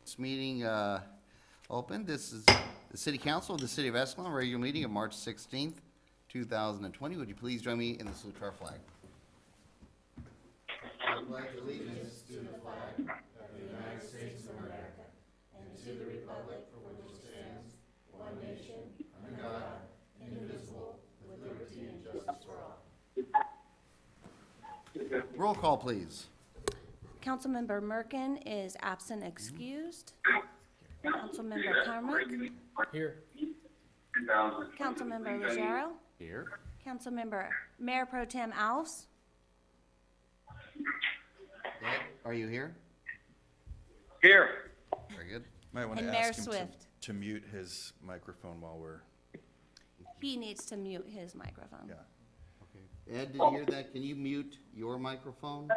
This meeting open. This is the City Council of the City of Escalon, regular meeting of March 16th, 2020. Would you please join me in the salute to our flag? I pledge allegiance to the flag of the United States of America and to the republic for which it stands, one nation, under God, indivisible, with liberty and justice for all. Roll call, please. Councilmember Merkin is absent excused. Councilmember Carmack. Here. Councilmember Legero. Here. Councilmember Mayor Pro Tem Alves. Ed, are you here? Here. Very good. Might want to And Mayor ask him Swift. to mute his microphone while we're, He needs to mute his microphone. yeah. Ed, did you hear that? Can you mute your microphone?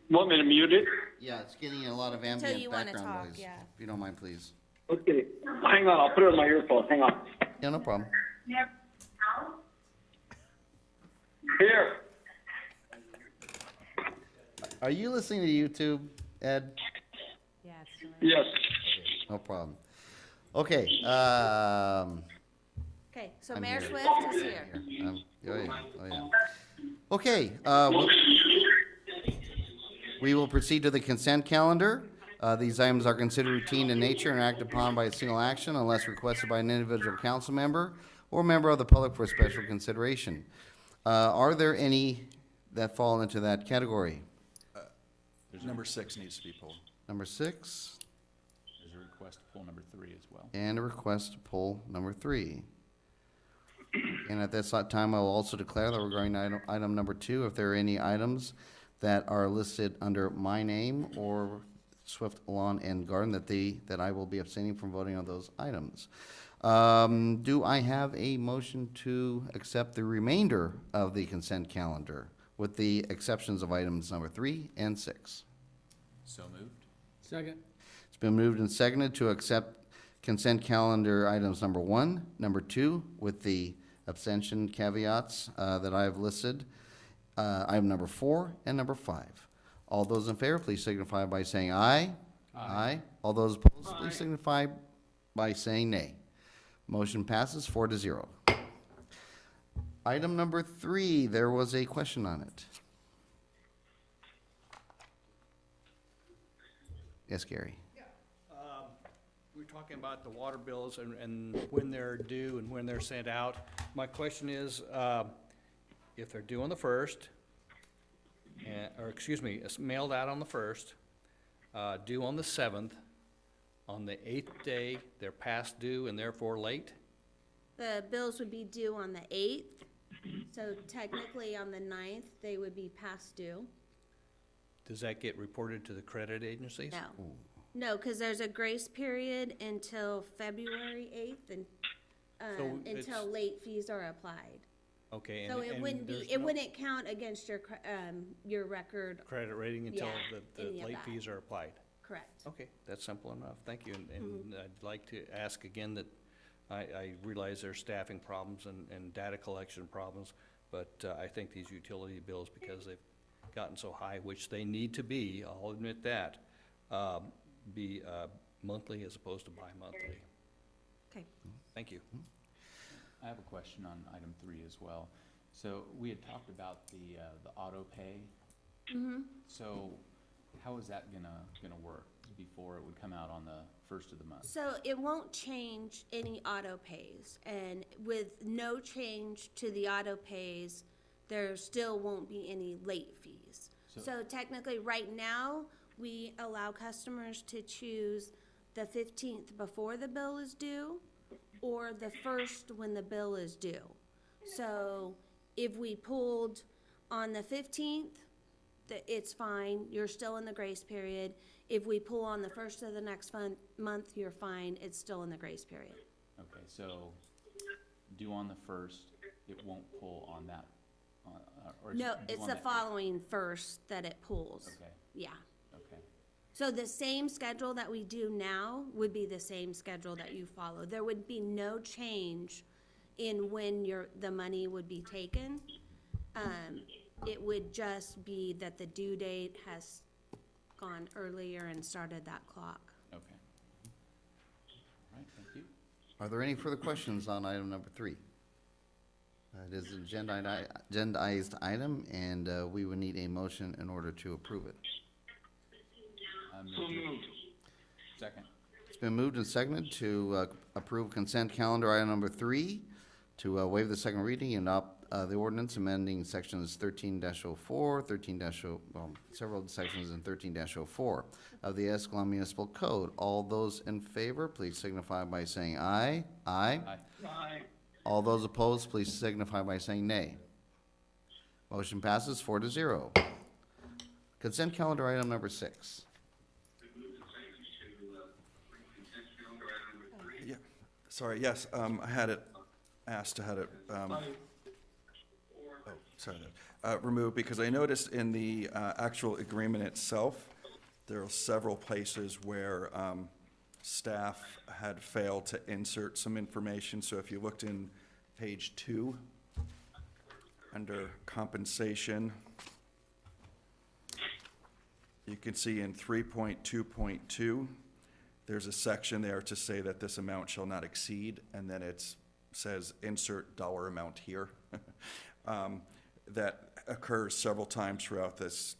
Want me to mute it? Yeah, it's getting a lot of you ambient wanna background talk, noise. yeah. If you don't mind, please. Okay. Hang on, I'll put it on my earphone. Hang on. Yeah, no problem. Here. Are you listening to YouTube, Ed? Yes. No problem. Okay, Okay, so I'm Mayor here. Swift is here. Oh yeah. Okay, we will proceed to the consent calendar. These items are considered routine in nature and acted upon by a single action unless requested by an individual council member or member of the public for special consideration. Are there any that fall into that category? Number 6 needs to be pulled. Number 6, There's a request to pull number 3 as well. and a request to pull number 3. And at this time, I will also declare that regarding item number 2, if there are any items that are listed under my name or Swift Lawn and Garden, that I will be abstaining from voting on those items. Do I have a motion to accept the remainder of the consent calendar with the exceptions of items number 3 and 6? So moved. Second. It's been moved and seconded to accept consent calendar items number 1, number 2, with the abstention caveats that I have listed, item number 4 and number 5. All those in favor, please signify by saying aye. Aye. All those opposed, please signify by saying nay. Motion passes 4-0. Item number 3, there was a question on it. Yes, Gary. We're talking about the water bills and when they're due and when they're sent out. My question is, if they're due on the 1st, or excuse me, it's mailed out on the 1st, due on the 7th, on the 8th day, they're past due and therefore late? The bills would be due on the 8th, so technically on the 9th, they would be past due. Does that get reported to the credit agencies? No. No, because there's a grace period until February 8th and, So until it's- late fees are applied. Okay. So it and wouldn't be, there's it no wouldn't count against your record, credit rating until Yeah, the any of late that. fees are applied? correct. Okay, that's simple enough, thank you, and Mm-hmm. I'd like to ask again that I realize there's staffing problems and data collection problems, but I think these utility bills, because they've gotten so high, which they need to be, I'll admit that, be monthly as opposed to bi-monthly. Okay. Thank you. I have a question on item 3 as well. So we had talked about the auto pay. So how is that gonna work before it would come out on the 1st of the month? So it won't change any auto pays, and with no change to the auto pays, there still won't be any late fees. So technically, right now, we allow customers to choose the 15th before the bill is due, or the 1st when the bill is due. So if we pulled on the 15th, it's fine, you're still in the grace period. If we pull on the 1st of the next month, you're fine, it's still in the grace period. Okay, so due on the 1st, it won't pull on that, or is No, it due it's on the that- following 1st that it pulls. Okay, Yeah. okay, So the same schedule that we do now would be the same schedule that you follow. There would be no change in when the money would be taken. It would just be that the due date has on earlier and started that clock. Okay. All right, thank you. Are there any further questions on item number 3? It is an agendized item, and we would need a motion in order to approve it. So moved. Second. It's been moved and seconded to approve consent calendar item number 3, to waive the second reading and adopt the ordinance amending sections 13-04, 13-0, well, several sections in 13-04 of the Escalon Municipal Code. All those in favor, please signify by saying aye. Aye. Aye. Aye. All those opposed, please signify by saying nay. Motion passes 4-0. Consent calendar item number 6. Yeah, sorry, yes, I had it asked to have it, removed, because I noticed in the actual agreement itself, there are several places where staff had failed to insert some information. So if you looked in page 2, under compensation, you can see in 3.2.2, there's a section there to say that this amount shall not exceed, and then it says insert dollar amount here. That occurs several times throughout this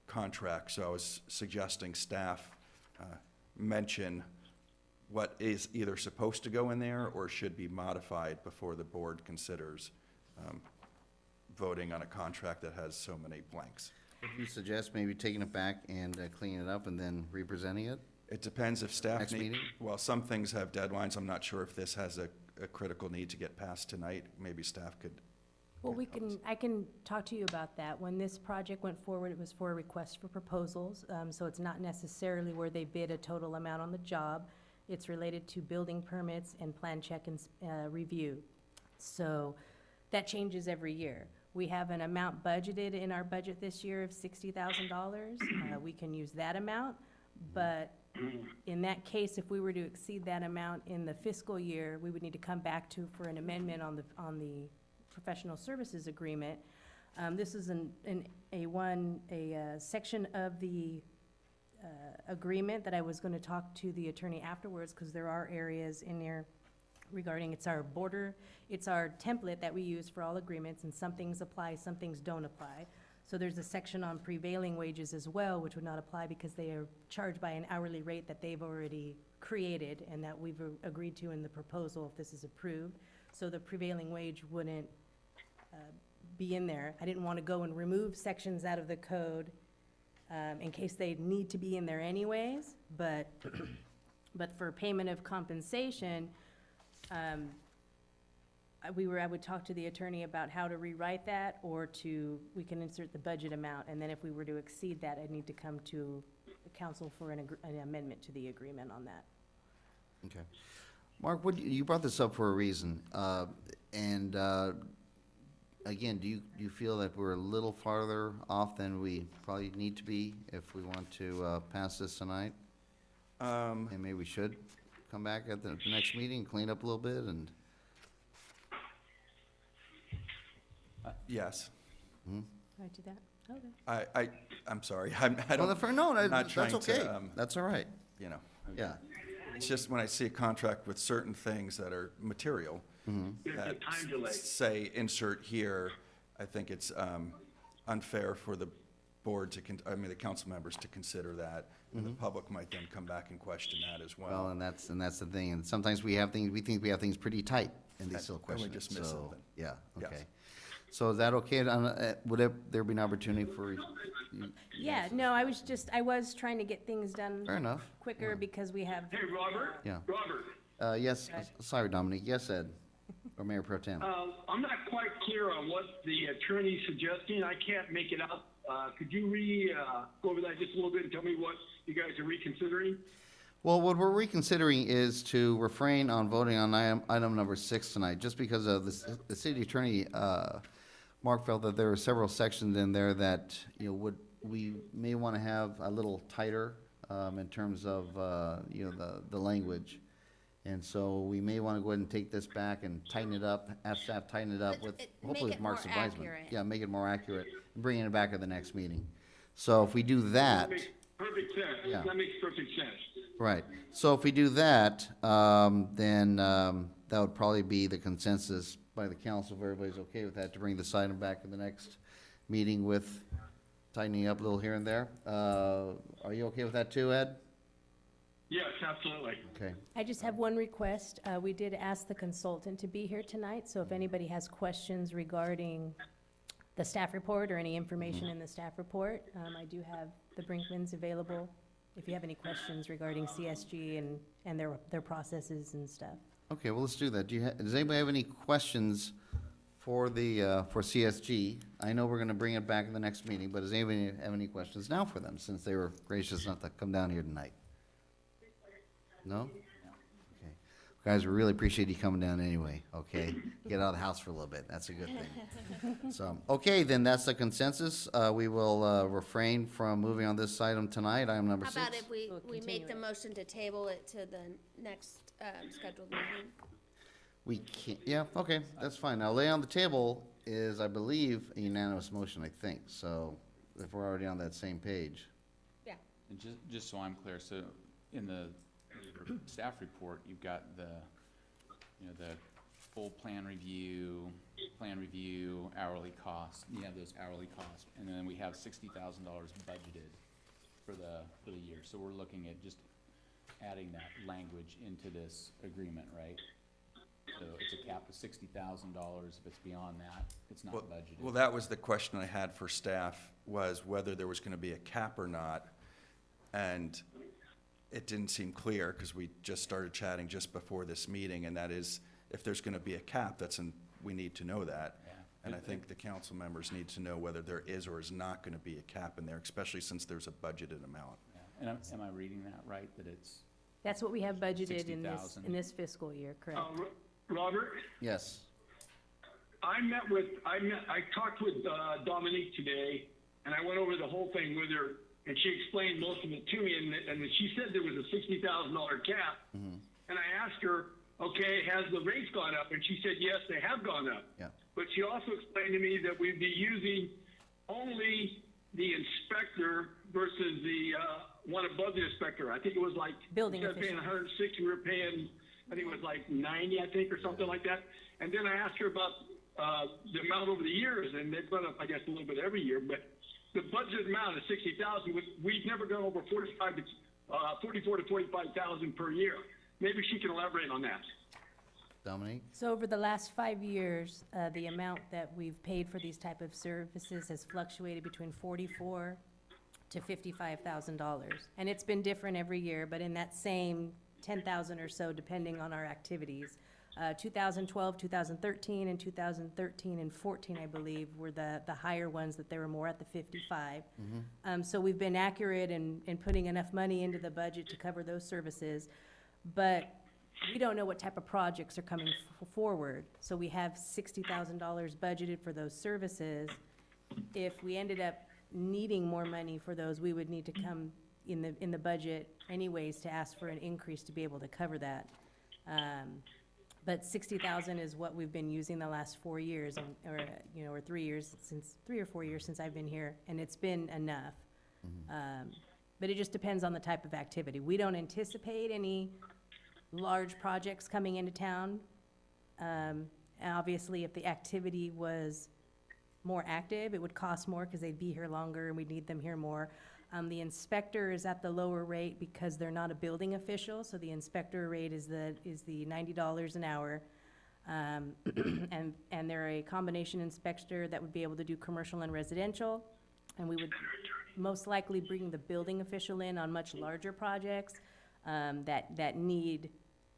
contract, so I was suggesting staff mention what is either supposed to go in there or should be modified before the board considers voting on a contract that has so many blanks. Would you suggest maybe taking it back and cleaning it up and then representing it? It depends if staff Next need, meeting? well, some things have deadlines. I'm not sure if this has a critical need to get passed tonight. Maybe staff could. Well, I can talk to you about that. When this project went forward, it was for a request for proposals, so it's not necessarily where they bid a total amount on the job. It's related to building permits and plan check and review. So that changes every year. We have an amount budgeted in our budget this year of $60,000. We can use that amount, but in that case, if we were to exceed that amount in the fiscal year, we would need to come back for an amendment on the professional services agreement. This is a section of the agreement that I was going to talk to the attorney afterwards, because there are areas in there regarding, it's our template that we use for all agreements, and some things apply, some things don't apply. So there's a section on prevailing wages as well, which would not apply because they are charged by an hourly rate that they've already created and that we've agreed to in the proposal if this is approved. So the prevailing wage wouldn't be in there. I didn't want to go and remove sections out of the code in case they need to be in there anyways, but for payment of compensation, I would talk to the attorney about how to rewrite that, or we can insert the budget amount, and then if we were to exceed that, I'd need to come to the council for an amendment to the agreement on that. Okay. Mark, you brought this up for a reason, and again, do you feel that we're a little farther off than we probably need to be if we want to pass this tonight? And maybe we should come back at the next meeting, clean up a little bit, and Yes. Can I do that? Okay. I'm sorry. I well, don't, no, I'm not that's trying okay. to, That's all right. you know. Yeah. It's just when I see a contract with certain things that are material, There's a that time delay. say insert here, I think it's unfair for the board the council members to consider that. And the public might then come back and question that as Well, well. and that's the thing. And sometimes we think we have things pretty tight in these little And we questions. just miss So, something. yeah, Yes. okay. So is that okay? Would there be an opportunity for you? Yeah, no, I was trying to get things done Fair enough. quicker because we have. Hey, Robert? Yeah. Robert, Yes, sorry, Dominic. Yes, Ed, or Mayor Pro Tem. I'm not quite clear on what the attorney's suggesting. I can't make it out. Could you go over that just a little bit and tell me what you guys are reconsidering? Well, what we're reconsidering is to refrain on voting on item number 6 tonight, just because of the city attorney, Mark, felt that there were several sections in there that, we may want to have a little tighter in terms of, the language. And so we may want to go ahead and take this back and tighten it up, have staff tighten it up with, Make hopefully it with Mark's more advisement. accurate. Yeah, make it more accurate, and bring it back at the next meeting. So if we do that, That makes perfect sense. Yeah. That makes perfect sense. right, so if we do that, then that would probably be the consensus by the council, if everybody's okay with that, to bring this item back in the next meeting with tightening up a little here and there. Are you okay with that too, Ed? Yes, absolutely. Okay, I just have one request. We did ask the consultant to be here tonight, so if anybody has questions regarding the staff report or any information in the staff report, I do have the Brinkmans available if you have any questions regarding CSG and their processes and stuff. okay, well, let's do that. Does anybody have any questions for for CSG? I know we're gonna bring it back in the next meeting, but does anybody have any questions now for them, since they were gracious enough to come down here tonight? No? Okay. Guys, we really appreciate you coming down anyway, okay? Get out of the house for a little bit, that's a good thing. So, okay, then that's the consensus. We will refrain from moving on this item tonight, item number How 6. about if we We'll make the continue it. motion to table it to the next scheduled meeting? We can't, yeah, okay, that's fine. Now, lay on the table is, I believe, a unanimous motion, I think, so if we're already on that same page. Yeah. And just so I'm clear, so in the staff report, you've got the full plan review, hourly costs, you have those hourly costs, and then we have $60,000 budgeted for the year. So we're looking at just adding that language into this agreement, right? So it's a cap of $60,000. If it's beyond that, it's not budgeted. Well, that was the question I had for staff, was whether there was gonna be a cap or not. And it didn't seem clear, because we just started chatting just before this meeting, and that is, if there's gonna be a cap, we need to know that. Yeah. And I think the council members need to know whether there is or is not gonna be a cap in there, especially since there's a budgeted amount. Yeah. And am I reading that right, that it's, That's what we have budgeted in 60,000. this fiscal year, correct? Robert, Yes. I talked with Dominique today, and I went over the whole thing with her, and she explained most of it to me, and she said there was a $60,000 cap. And I asked her, okay, has the rates gone up? And she said, yes, they have gone up. Yeah. But she also explained to me that we'd be using only the inspector versus the one above the inspector. I think it was like, Building instead of paying official. 160, we were paying, I think it was like 90, I think, or something like that. And then I asked her about the amount over the years, and they've gone up, I guess, a little bit every year. But the budget amount is 60,000. We've never gone over 44 to 45,000 per year. Maybe she can elaborate on that. Dominique? So over the last 5 years, the amount that we've paid for these type of services has fluctuated between $44,000 to $55,000. And it's been different every year, but in that same 10,000 or so, depending on our activities. 2012, 2013, and 2013 and 14, I believe, were the higher ones, that they were more at the 55. So we've been accurate in putting enough money into the budget to cover those services. But we don't know what type of projects are coming forward. So we have $60,000 budgeted for those services. If we ended up needing more money for those, we would need to come in the budget anyways to ask for an increase to be able to cover that. But 60,000 is what we've been using the last 4 years, or 3 years, since 3 or 4 years since I've been here, and it's been enough. But it just depends on the type of activity. We don't anticipate any large projects coming into town. And obviously, if the activity was more active, it would cost more because they'd be here longer and we'd need them here more. The inspector is at the lower rate because they're not a building official, so the inspector rate is the $90 an hour. And they're a combination inspector that would be able to do commercial and residential. And we would most likely bring the building official in on much larger projects that need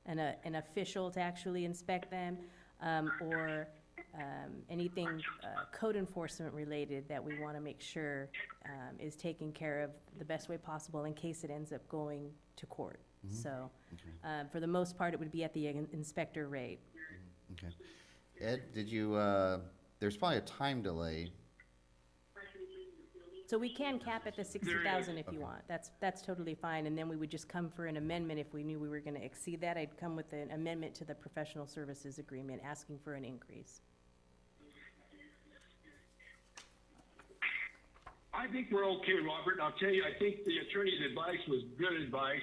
an official to actually inspect them, or anything code enforcement related that we want to make sure is taken care of the best way possible in case it ends up going to court. So for the most part, it would be at the inspector rate. Okay. Ed, did you, there's probably a time delay. So we can cap at the 60,000 if you want. That's totally fine, and then we would just come for an amendment if we knew we were gonna exceed that. I'd come with an amendment to the professional services agreement, asking for an increase. I I think we're okay, Robert. I'll tell you, I think the attorney's advice was good advice.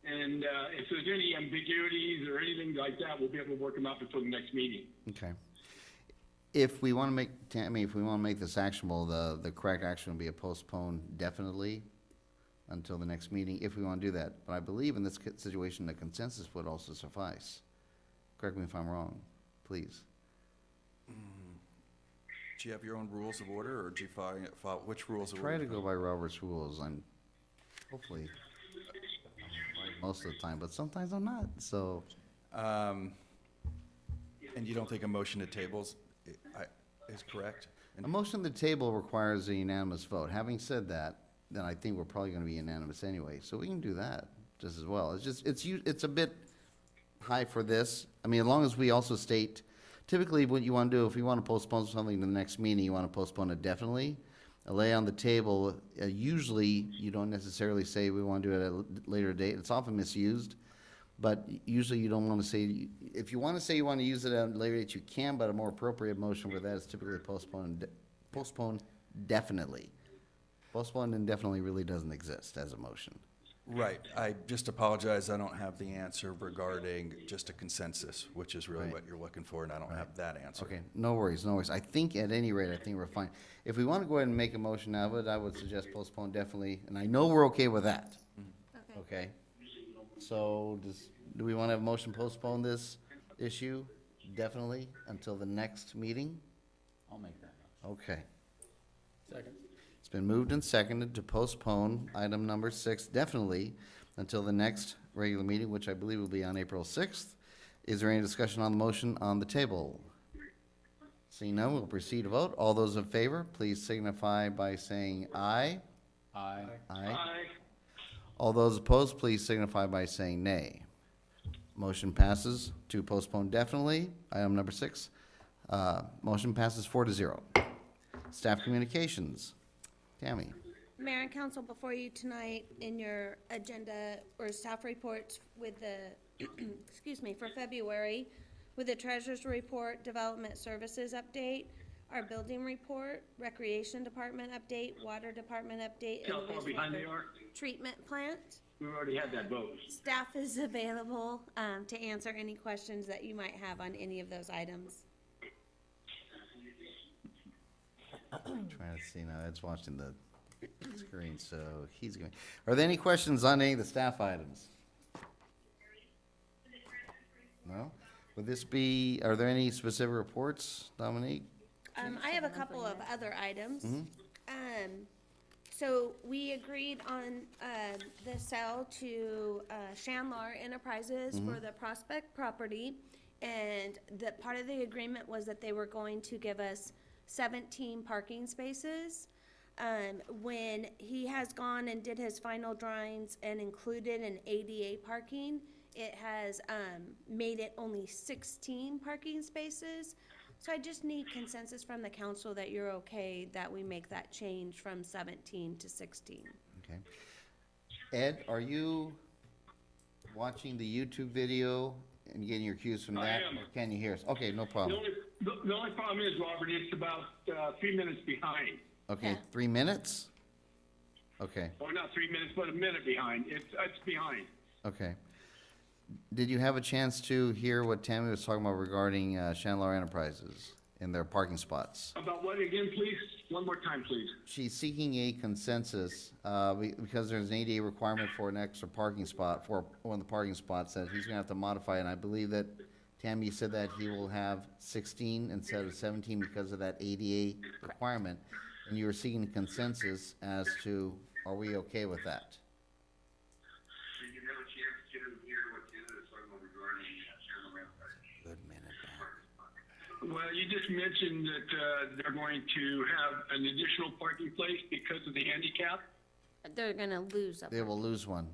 And if there's any ambiguities or anything like that, we'll be able to work them out before the next meeting. Okay. If we want to make, Tammy, if we want to make this actionable, the correct action would be a postpone definitely until the next meeting, if we want to do that. But I believe in this situation, the consensus would also suffice. Correct me if I'm wrong, please. Do you have your own rules of order, or do you follow which rules of order? Try to go by Robert's rules. I'm hopefully I'm right most of the time, but sometimes I'm not, so. And you don't think a motion to tables is correct? A motion to the table requires a unanimous vote. Having said that, then I think we're probably gonna be unanimous anyway, so we can do that just as well. It's just, it's a bit high for this. I mean, as long as we also state, typically what you wanna do, if you wanna postpone something to the next meeting, you wanna postpone it definitely. Lay on the table, usually you don't necessarily say we wanna do it at a later date. It's often misused. But usually you don't want to say, if you want to say you want to use it at a later date, you can, but a more appropriate motion for that is typically postpone definitely. Postpone indefinitely really doesn't exist as a motion. Right. I just apologize, I don't have the answer regarding just a consensus, which is really Right. what you're looking for, and I don't have that answer. Okay, no worries, no worries. I think at any rate, I think we're fine. If we want to go ahead and make a motion out of it, I would suggest postpone definitely, and I know we're okay with that, Okay. okay? So do we want to have a motion postpone this issue definitely until the next meeting? I'll make that motion. Okay. Second. It's been moved and seconded to postpone item number 6 definitely until the next regular meeting, which I believe will be on April 6th. Is there any discussion on the motion on the table? Seeing none, we'll proceed to vote. All those in favor, please signify by saying aye. Aye. Aye. All those opposed, please signify by saying nay. Motion passes to postpone definitely. Item number 6. Motion passes 4-0. Staff communications. Tammy. Mayor and council, before you tonight in your agenda or staff reports with the, excuse me, for February, with the treasurer's report, development services update, our building report, recreation department update, water department update, See and how far behind they wastewater are? treatment plant. We've already had that vote. Staff is available to answer any questions that you might have on any of those items. Trying to see now, Ed's watching the screen, so he's going. Are there any questions on any of the staff items? No? Would this be, are there any specific reports, Dominique? I have a couple of other items. So we agreed on the sale to Chandler Enterprises for the Prospect property. And the part of the agreement was that they were going to give us 17 parking spaces. When he has gone and did his final drawings and included an ADA parking, it has made it only 16 parking spaces. So I just need consensus from the council that you're okay that we make that change from 17 to 16. Okay. Ed, are you watching the YouTube video and getting your cues from I that? am. Or can you hear us? Okay, no The problem. only problem is, Robert, it's about 3 minutes behind. Okay, Yeah. 3 minutes? Okay, Or not 3 minutes, but a minute behind. It's behind. okay. Did you have a chance to hear what Tammy was talking about regarding Chandler Enterprises and their parking spots? About what again, please? One more time, please. She's seeking a consensus, because there's an ADA requirement for an extra parking spot, for one of the parking spots, that he's gonna have to modify, and I believe that Tammy said that he will have 16 instead of 17 because of that ADA requirement, and you were seeking consensus as to, are we okay with that? Did you have a chance to hear what Canada is talking about regarding Chandler Enterprises? Good minute back. Well, you just mentioned that they're going to have an additional parking place because of the handicap. They're gonna lose a They will lose one.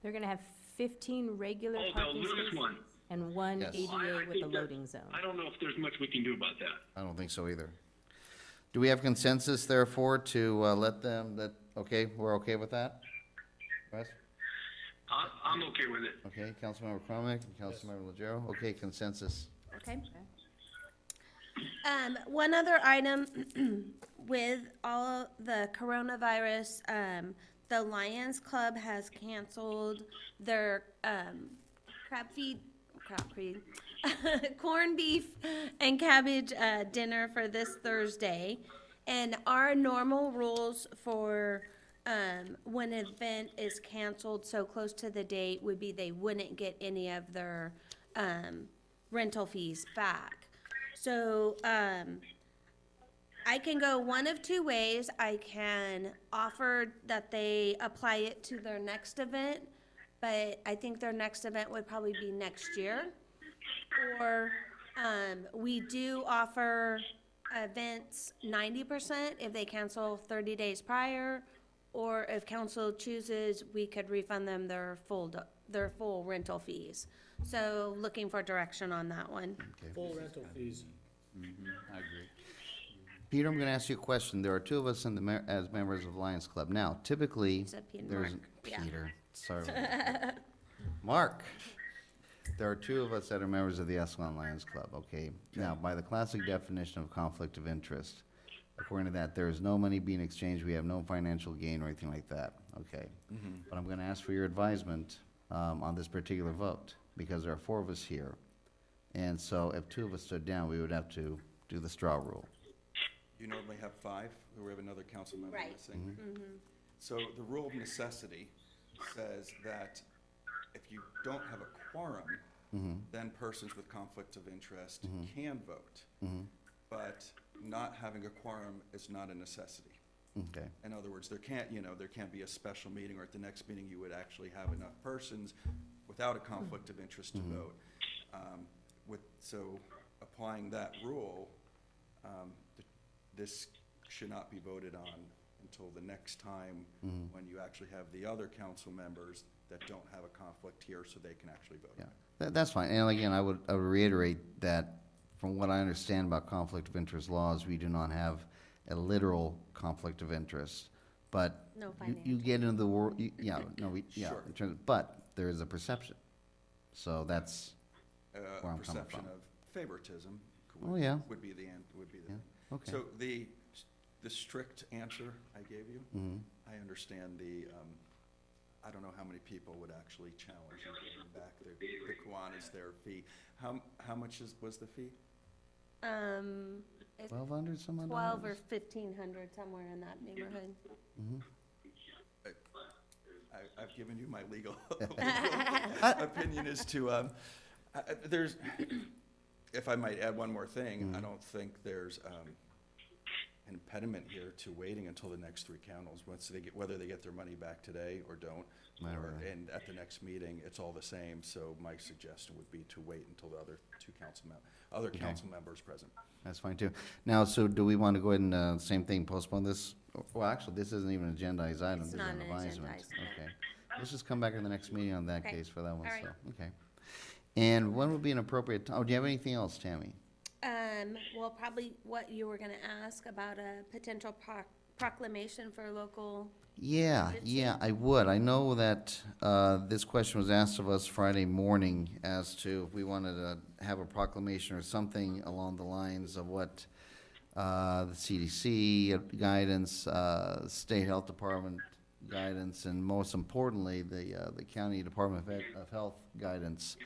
They're gonna have 15 regular Oh, they'll parking lose spaces one. and one Yes. ADA I with a think that- loading zone. I don't know if there's much we can do about that. I don't think so either. Do we have consensus therefore to let them, that, okay, we're okay with that? Wes? I'm okay with it. Okay, Councilmember Chronic and Councilmember Legero, okay, consensus. Okay. One other item, with all the coronavirus, the Lions Club has canceled their, corned beef and cabbage, dinner for this Thursday. And our normal rules for, when an event is canceled so close to the date would be they wouldn't get any of their, rental fees back. So, I can go one of two ways. I can offer that they apply it to their next event, but I think their next event would probably be next year. Or, we do offer events 90% if they cancel 30 days prior, or if council chooses, we could refund them their full rental fees. So looking for direction on that one. Full rental fees. I agree. Peter, I'm gonna ask you a question. There are two of us in the, as members of Lions Club. Now, typically, Except Pete and there's, Mark. Yeah. Peter, sorry. Mark, there are two of us that are members of the Escalon Lions Club, okay? Now, by the classic definition of conflict of interest, according to that, there is no money being exchanged, we have no financial gain or anything like that, okay? But I'm gonna ask for your advisement, on this particular vote, because there are four of us here. And so if two of us stood down, we would have to do the straw rule. You normally have 5, or we have another council member Right. missing. So the rule of necessity says that if you don't have a quorum, then persons with conflict of interest can vote. But not having a quorum is not a necessity. Okay, In other words, there can't be a special meeting, or at the next meeting, you would actually have enough persons without a conflict of interest to vote. So applying that rule, this should not be voted on until the next time when you actually have the other council members that don't have a conflict here, so they can actually vote. yeah, that's fine. And again, I would reiterate that from what I understand about conflict of interest laws, we do not have a literal conflict of interest. But No you get into the world, yeah, Sure. in terms, but there is a perception. So that's, A Where I'm coming perception from. of favoritism Oh, yeah. would be the end, Yeah, okay. So the strict answer I gave you, I understand I don't know how many people would actually challenge you giving back the Kiwanis their fee. How much was the fee? It's 1,200 some odd 12 or dollars? 1,500, somewhere in that neighborhood. I've given you my legal opinion as to, there's, if I might add one more thing, I don't think there's an impediment here to waiting until the next 3 councils, whether they get their money back today or don't. Right, right. And at the next meeting, it's all the same, so my suggestion would be to wait until the other 2 council members present. That's fine too. Now, so do we want to go ahead and, same thing, postpone this? Well, actually, this isn't even an agendized item, It's this is not an an advisement. agendized. Okay. Let's just come back in the next meeting on that Okay. case for that one, All right. so, okay. And when would be an appropriate, do you have anything else, Tammy? Well, probably what you were gonna ask about a potential proclamation for local. Yeah, I would. I know that this question was asked of us Friday morning as to if we wanted to have a proclamation or something along the lines of what the CDC guidance, State Health Department guidance, and most importantly, the County Department of Health guidance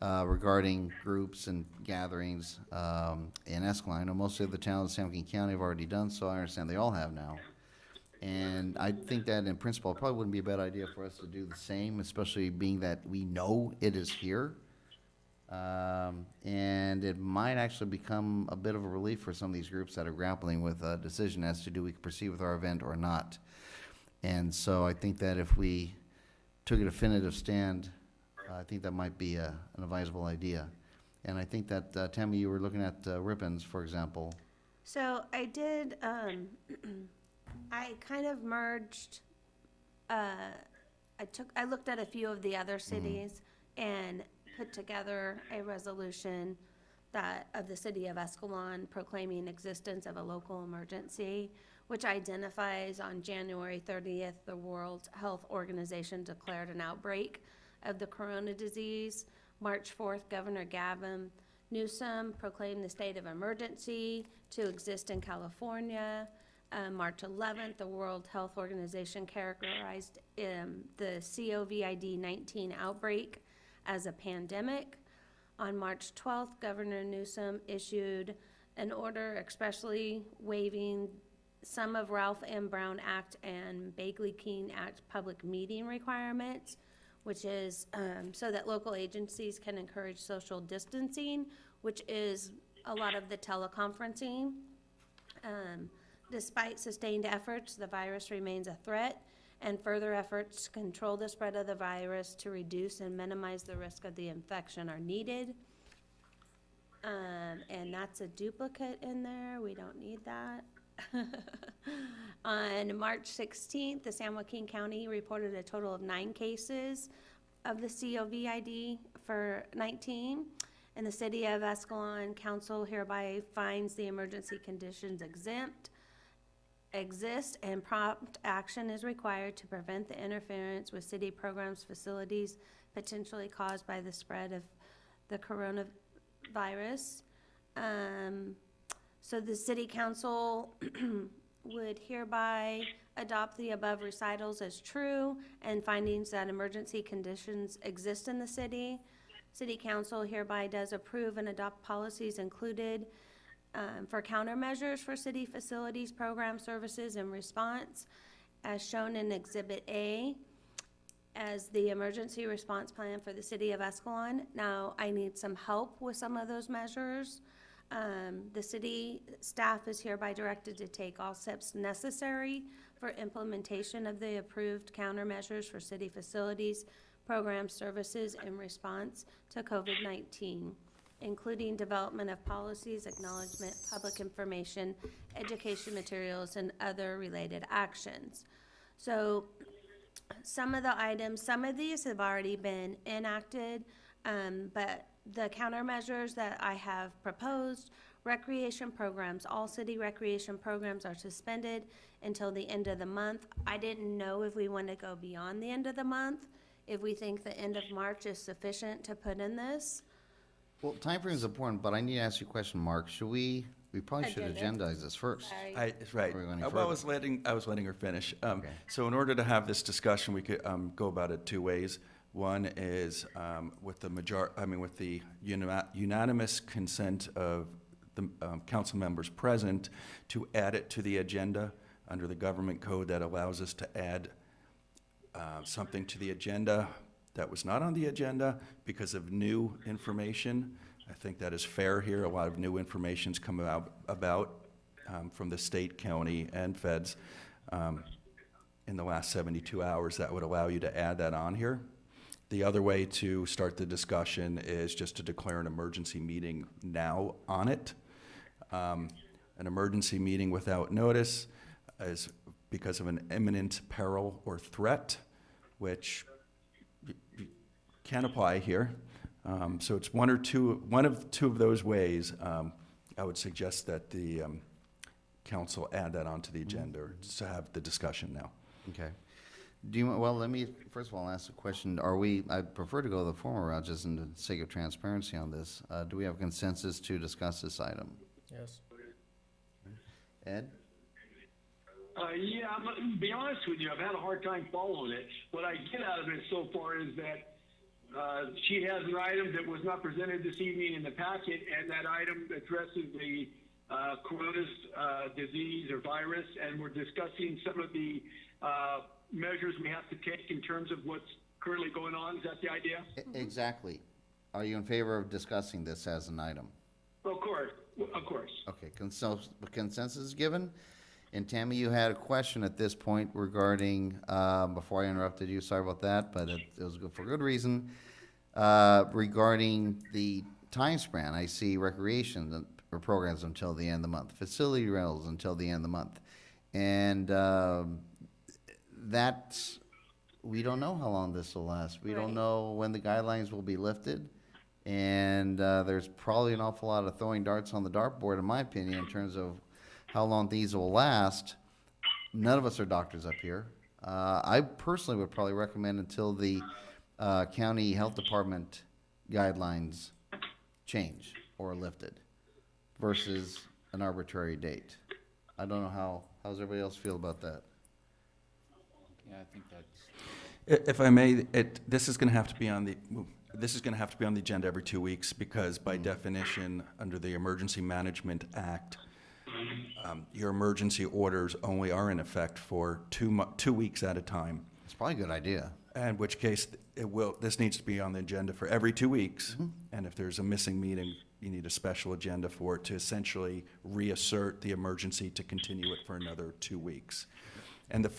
regarding groups and gatherings in Escalon. I know most of the towns in San Joaquin County have already done so. I understand they all have now. And I think that in principle, it probably wouldn't be a bad idea for us to do the same, especially being that we know it is here. And it might actually become a bit of a relief for some of these groups that are grappling with a decision as to do we proceed with our event or not. And so I think that if we took a definitive stand, I think that might be an advisable idea. And I think that, Tammy, you were looking at ribbons, for example. So I did, I kind of merged, I looked at a few of the other cities and put together a resolution of the city of Escalon proclaiming existence of a local emergency, which identifies on January 30th, the World Health Organization declared an outbreak of the corona disease. March 4th, Governor Gavin Newsom proclaimed the state of emergency to exist in California. March 11th, the World Health Organization characterized the COVID-19 outbreak as a pandemic. On March 12th, Governor Newsom issued an order expressly waiving some of Ralph M. Brown Act and Bagley-Keene Act public meeting requirements, which is so that local agencies can encourage social distancing, which is a lot of the teleconferencing. Despite sustained efforts, the virus remains a threat, and further efforts to control the spread of the virus to reduce and minimize the risk of the infection are needed. And that's a duplicate in there. We don't need that. On March 16th, the San Joaquin County reported a total of 9 cases of the COVID for 19. And the city of Escalon Council hereby finds the emergency conditions exist and prompt action is required to prevent the interference with city programs, facilities potentially caused by the spread of the coronavirus. So the city council would hereby adopt the above recitals as true and findings that emergency conditions exist in the city. City council hereby does approve and adopt policies included for countermeasures for city facilities, program services, and response, as shown in Exhibit A, as the emergency response plan for the city of Escalon. Now, I need some help with some of those measures. The city staff is hereby directed to take all steps necessary for implementation of the approved countermeasures for city facilities, program services, in response to COVID-19. Including development of policies, acknowledgement, public information, education materials, and other related actions. So some of the items, some of these have already been enacted, but the countermeasures that I have proposed, recreation programs, all city recreation programs are suspended until the end of the month. I didn't know if we want to go beyond the end of the month, if we think the end of March is sufficient to put in this. Well, timeframe is important, but I need to ask you a question, Mark. We probably should Agenda. agendize this first. Sorry. Right. Before we go any I further. was letting her finish. Okay. So in order to have this discussion, we could go about it 2 ways. One is with the unanimous consent of the council members present to add it to the agenda under the government code that allows us to add something to the agenda that was not on the agenda because of new information. I think that is fair here. A lot of new information's come about from the state, county, and feds in the last 72 hours that would allow you to add that on here. The other way to start the discussion is just to declare an emergency meeting now on it. An emergency meeting without notice is because of an imminent peril or threat, which can apply here. So it's one of two of those ways. I would suggest that the council add that onto the agenda or to have the discussion now. Okay. Let me, first of all, ask a question. I'd prefer to go the former route, just in the sake of transparency on this. Do we have consensus to discuss this item? Yes. Ed? Yeah, I'm gonna be honest with you, I've had a hard time following it. What I get out of it so far is that she has an item that was not presented this evening in the packet, and that item addresses the coronavirus disease or virus, and we're discussing some of the measures we have to take in terms of what's currently going on. Is that the idea? Exactly. Are you in favor of discussing this as an item? Of course, of course. Okay, consensus is given. And Tammy, you had a question at this point regarding, before I interrupted you, sorry about that, but it was good for good reason, regarding the time span. I see recreation or programs until the end of the month, facility rentals until the end of the month. And we don't know how long this will last. We don't Right. know when the guidelines will be lifted. And there's probably an awful lot of throwing darts on the dartboard, in my opinion, in terms of how long these will last. None of us are doctors up here. I personally would probably recommend until the county health department guidelines change. or lifted versus an arbitrary date. I don't know how does everybody else feel about that? Yeah, I think that's, If I may, this is going to have to be on the agenda every 2 weeks because by definition, under the Emergency Management Act, your emergency orders only are in effect for 2 weeks at a time. It's probably a good idea. In which case, this needs to be on the agenda for every 2 weeks. And if there's a missing meeting, you need a special agenda for it to essentially reassert the emergency to continue it for another 2 weeks. And the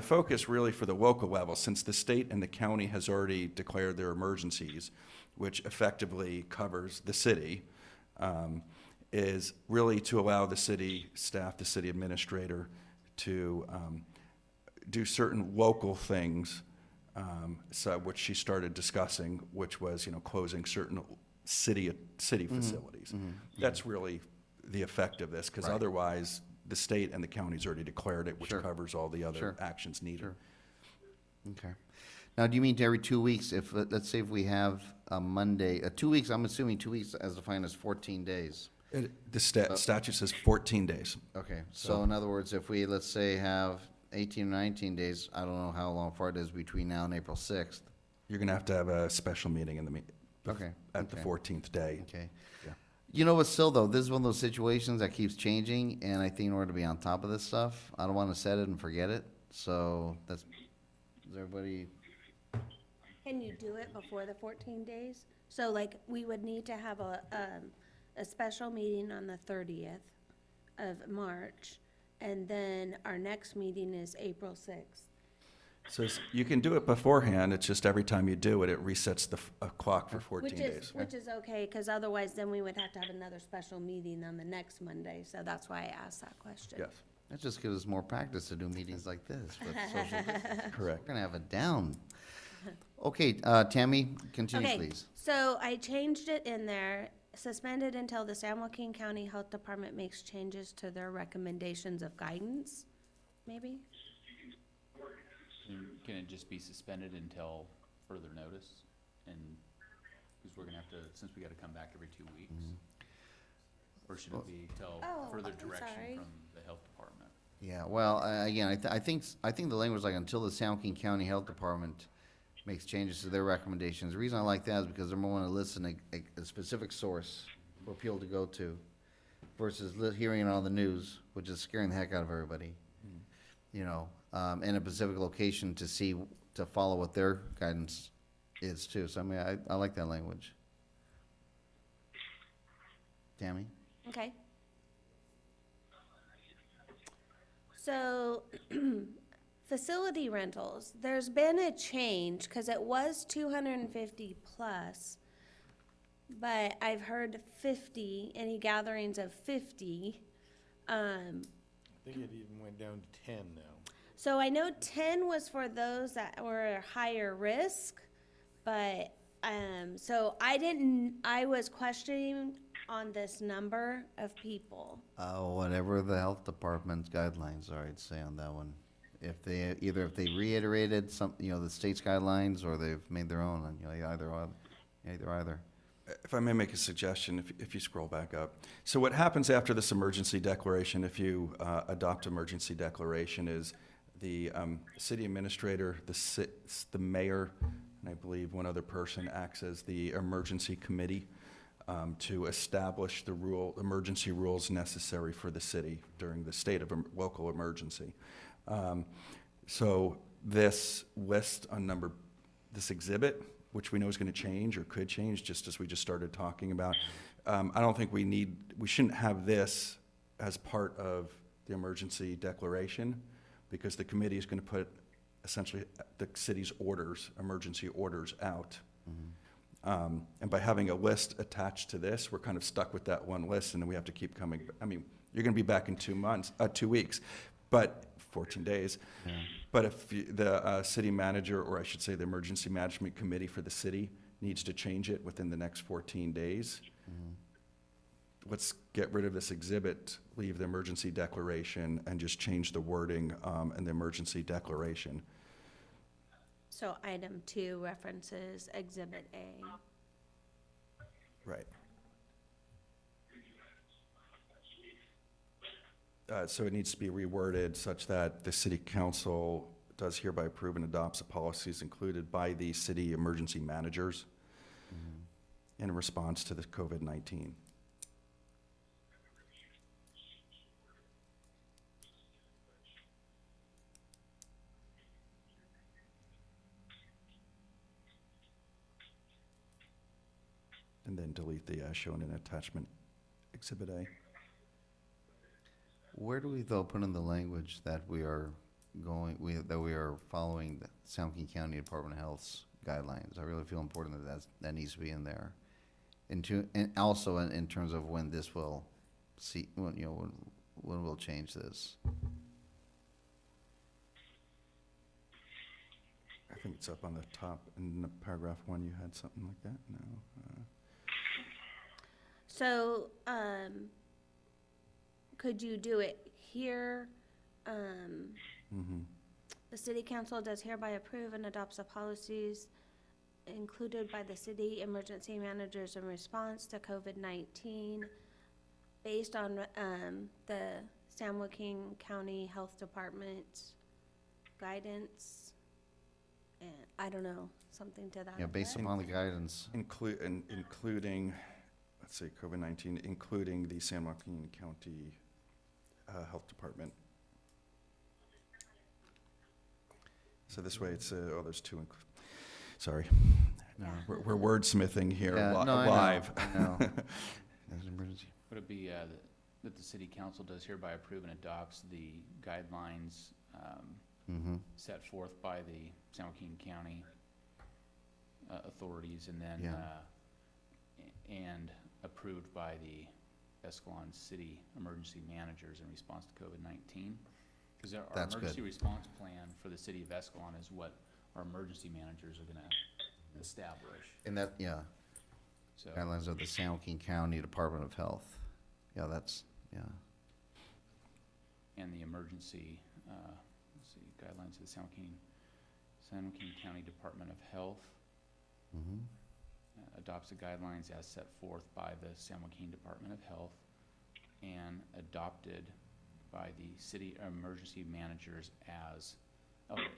focus really for the local level, since the state and the county has already declared their emergencies, which effectively covers the city, is really to allow the city staff, the city administrator, to do certain local things, which she started discussing, which was, closing certain city facilities. That's really the effect of this, because Right. otherwise, the state and the county's already declared it, which Sure. covers all the other Sure. actions needed. Sure. Okay. Now, do you mean every 2 weeks, if, let's say if we have a Monday, 2 weeks, I'm assuming 2 weeks as defined as 14 days. The statute says 14 days. Okay, so in other words, if we, let's say, have 18 or 19 days, I don't know how long far it is between now and April 6th. You're going to have a special meeting in Okay, at the okay. 14th day. Okay. Yeah. You know what, still though, this is one of those situations that keeps changing, and I think in order to be on top of this stuff, I don't want to set it and forget it. So is everybody, Can you do it before the 14 days? So like, we would need to have a special meeting on the 30th of March, and then our next meeting is April 6th. So you can do it beforehand, it's just every time you do it, it resets the clock for 14 days. Which is okay, because otherwise then we would have to have another special meeting on the next Monday, so that's why I asked that question. Yes, that just gives us more practice to do meetings like this with social distance. correct. We're gonna have it down. Okay, Tammy, continue, Okay, please. so I changed it in there, suspended until the San Joaquin County Health Department makes changes to their recommendations of guidance, maybe? and can it just be suspended until further notice? And, because we're gonna have to, since we gotta come back every 2 weeks. Or should it be till Oh, further I'm direction sorry. from the health department? Yeah, well, again, I think the language like until the San Joaquin County Health Department makes changes to their recommendations. The reason I like that is because they're more want to listen a specific source for people to go to versus hearing it on the news, which is scaring the heck out of everybody. In a specific location to follow what their guidance is too. So I mean, I like that language. Tammy? Okay. So, facility rentals, there's been a change, because it was 250 plus, but I've heard 50, any gatherings of 50. I think it even went down to 10 now. So I know 10 was for those that were higher risk, but, so I was questioning on this number of people. Whatever the health department's guidelines are, I'd say on that one. If they reiterated the state's guidelines, or they've made their own, either. If I may make a suggestion, if you scroll back up. So what happens after this emergency declaration, if you adopt emergency declaration, is the city administrator, the mayor, and I believe one other person acts as the emergency committee to establish the emergency rules necessary for the city during the state of local emergency. So this list on this exhibit, which we know is going to change or could change, just as we just started talking about, I don't think we shouldn't have this as part of the emergency declaration, because the committee is going to put essentially the city's emergency orders out. And by having a list attached to this, we're kind of stuck with that one list, and then we have to keep coming. I mean, you're going to be back in 2 weeks, but 14 days. Yeah. But if the city manager, or I should say the emergency management committee for the city, needs to change it within the next 14 days, let's get rid of this exhibit, leave the emergency declaration, and just change the wording in the emergency declaration. So item 2 references Exhibit A. Right. So it needs to be reworded such that the city council does hereby approve and adopts the policies included by the city emergency managers in response to the COVID-19. And then delete the as shown in attachment Exhibit A. Where do we though put in the language that we are that we are following the San Joaquin County Department of Health's guidelines? I really feel important that that needs to be in there. And also in terms of when this will when we'll change this. I think it's up on the top in the paragraph 1. You had something like that? No. So, could you do it here? The city council does hereby approve and adopts the policies included by the city emergency managers in response to COVID-19 based on, the San Joaquin County Health Department's guidance. And I don't know, something to that. Yeah, based effect. upon the guidance. Including, let's say, COVID-19, including the San Joaquin County Health Department. So this way it's, there's two, sorry. No. We're wordsmithing here Yeah, no, I know, live. I know. There's an emergency. Would it be that the city council does hereby approve and adopts the guidelines set forth by the San Joaquin County authorities, and then and approved by the Escalon city emergency managers in response to COVID-19? Because our That's emergency good. response plan for the city of Escalon is what our emergency managers are going to establish. And that, yeah, So guidelines of the San Joaquin County Department of Health. Yeah, that's, yeah. and the emergency, let's see, guidelines of the San Joaquin County Department of Health adopts the guidelines as set forth by the San Joaquin Department of Health and adopted by the city emergency managers as,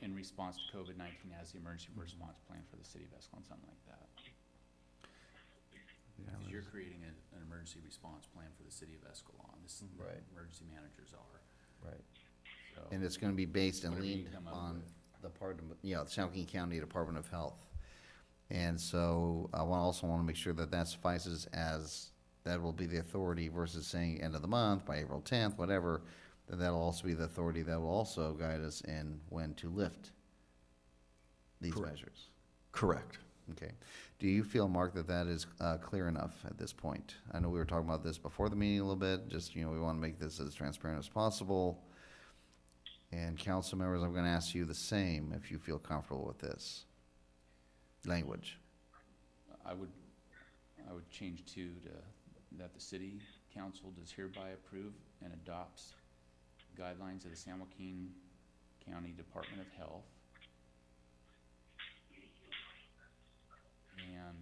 in response to COVID-19 as the emergency response plan for the city of Escalon, something like that. Because you're creating an emergency response plan for the city of Escalon. This is Right. emergency managers are. Right. So And it's gonna be based and Whatever you leaned come up on with. the part of, the San Joaquin County Department of Health. And so I also wanna make sure that that suffices as, that will be the authority versus saying end of the month, by April 10th, whatever, then that'll also be the authority that will also guide us in when to lift these Correct. measures. Correct. Okay. Do you feel, Mark, that that is clear enough at this point? I know we were talking about this before the meeting a little bit, just, we want to make this as transparent as possible. And council members, I'm going to ask you the same, if you feel comfortable with this language. I would change to that the city council does hereby approve and adopts guidelines of the San Joaquin County Department of Health and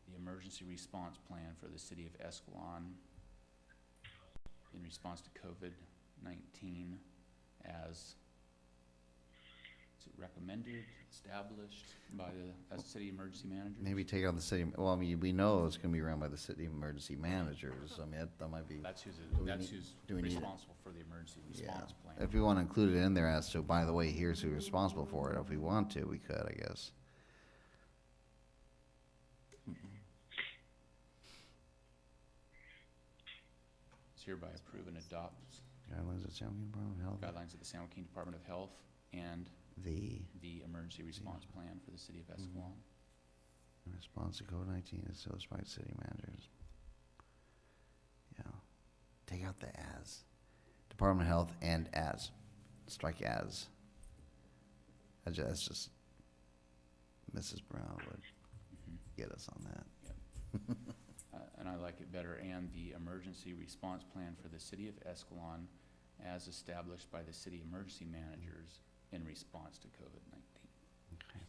the emergency response plan for the city of Escalon in response to COVID-19 as recommended, established by as city emergency managers? Maybe take out the city, well, I mean, we know it's going to be run by the city emergency managers. I mean, that might be. That's who's, Do we that's need- who's do we need it? responsible for the emergency Yeah. response plan. If we want to include it in there as to, by the way, here's who's responsible for it, if we want to, we could, I guess. It's hereby approve and adopt Guidelines of San Joaquin Department of Health. guidelines of the San Joaquin Department of Health and The the emergency response plan for the city of Escalon. in response to COVID-19 is established by city managers. Yeah. Take out the as. Department of Health and as. Strike as. That's just, Mrs. Brown would get us on that. And I like it better, and the emergency response plan for the city of Escalon as established by the city emergency managers in response to COVID-19. Okay.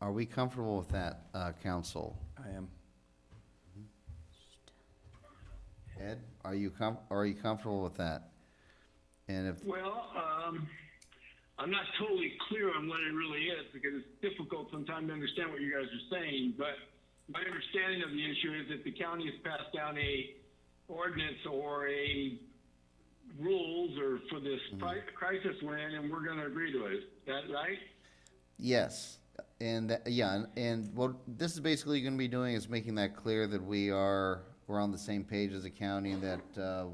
Are we comfortable with that, council? I am. Ed, are you comfortable with that? And if, Well, I'm not totally clear on what it really is because it's difficult sometimes to understand what you guys are saying, but my understanding of the issue is that the county has passed down a ordinance or a rules or for this crisis we're in, and we're gonna agree to it. Is that right? yes, and, yeah, and what this is basically gonna be doing is making that clear that we're on the same page as the county, and that,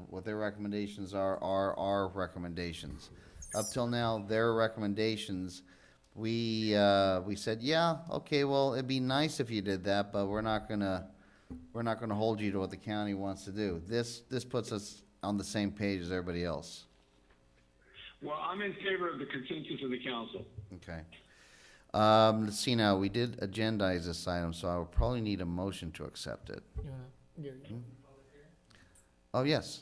what their recommendations are our recommendations. Up till now, their recommendations, we said, yeah, okay, well, it'd be nice if you did that, but we're not gonna hold you to what the county wants to do. This puts us on the same page as everybody else. Well, I'm in favor of the consensus of the council. Okay. Let's see now, we did agendize this item, so I will probably need a motion to accept it. Oh, yes.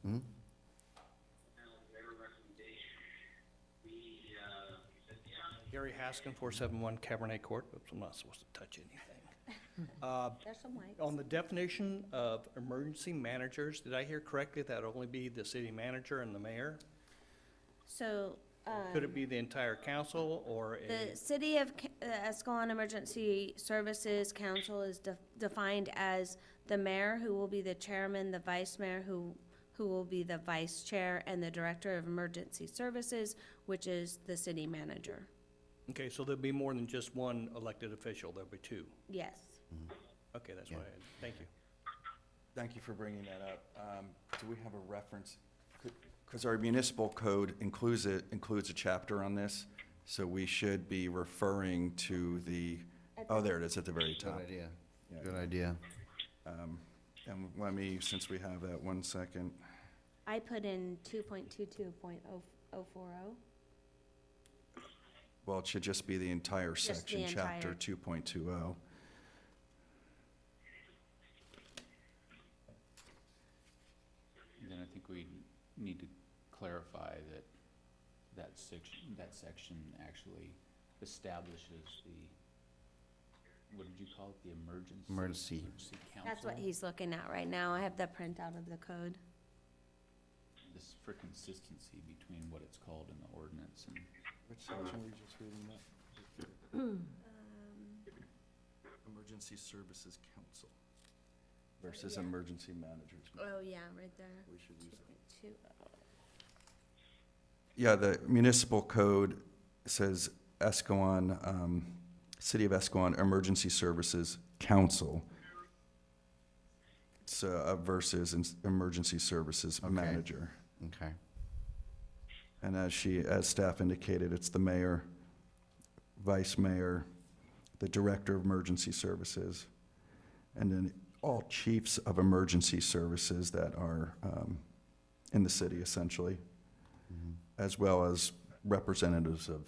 Mhm. Gary Haskin, 471 Cabernet Court. Oops, I'm not supposed to touch anything. There's some white. On the definition of emergency managers, did I hear correctly that only be the city manager and the mayor? So, Could it be the entire council or the a, City of Escalon Emergency Services Council is defined as the mayor, who will be the chairman, the vice mayor, who will be the vice chair, and the director of emergency services, which is the city manager. okay, so there'll be more than just one elected official, there'll be two? Yes. Okay, that's what I had. Thank you. Thank you for bringing that up. Do we have a reference? Because our municipal code includes a chapter on this, so we should be referring to the, oh, there it is at the very Good top. idea. Yeah. Good idea. And let me, since we have that, 1 second. I put in 2.22.040. Well, it should just be the entire Just the section, chapter entire. 2.20. Then I think we need to clarify that that section actually establishes what did you call it, the Emergency. council? That's what he's looking at right now. I have the printout of the code. This is for consistency between what it's called in the ordinance and. Which section were you just reading that? Emergency Services Council versus Emergency Managers. Oh, yeah, right there. We should use that. 2.20. Yeah, the municipal code says Escalon, City of Escalon Emergency Services Council. So, versus Emergency Services Okay. Manager. Okay. And as staff indicated, it's the mayor, vice mayor, the director of emergency services, and then all chiefs of emergency services that are in the city essentially, as well as representatives of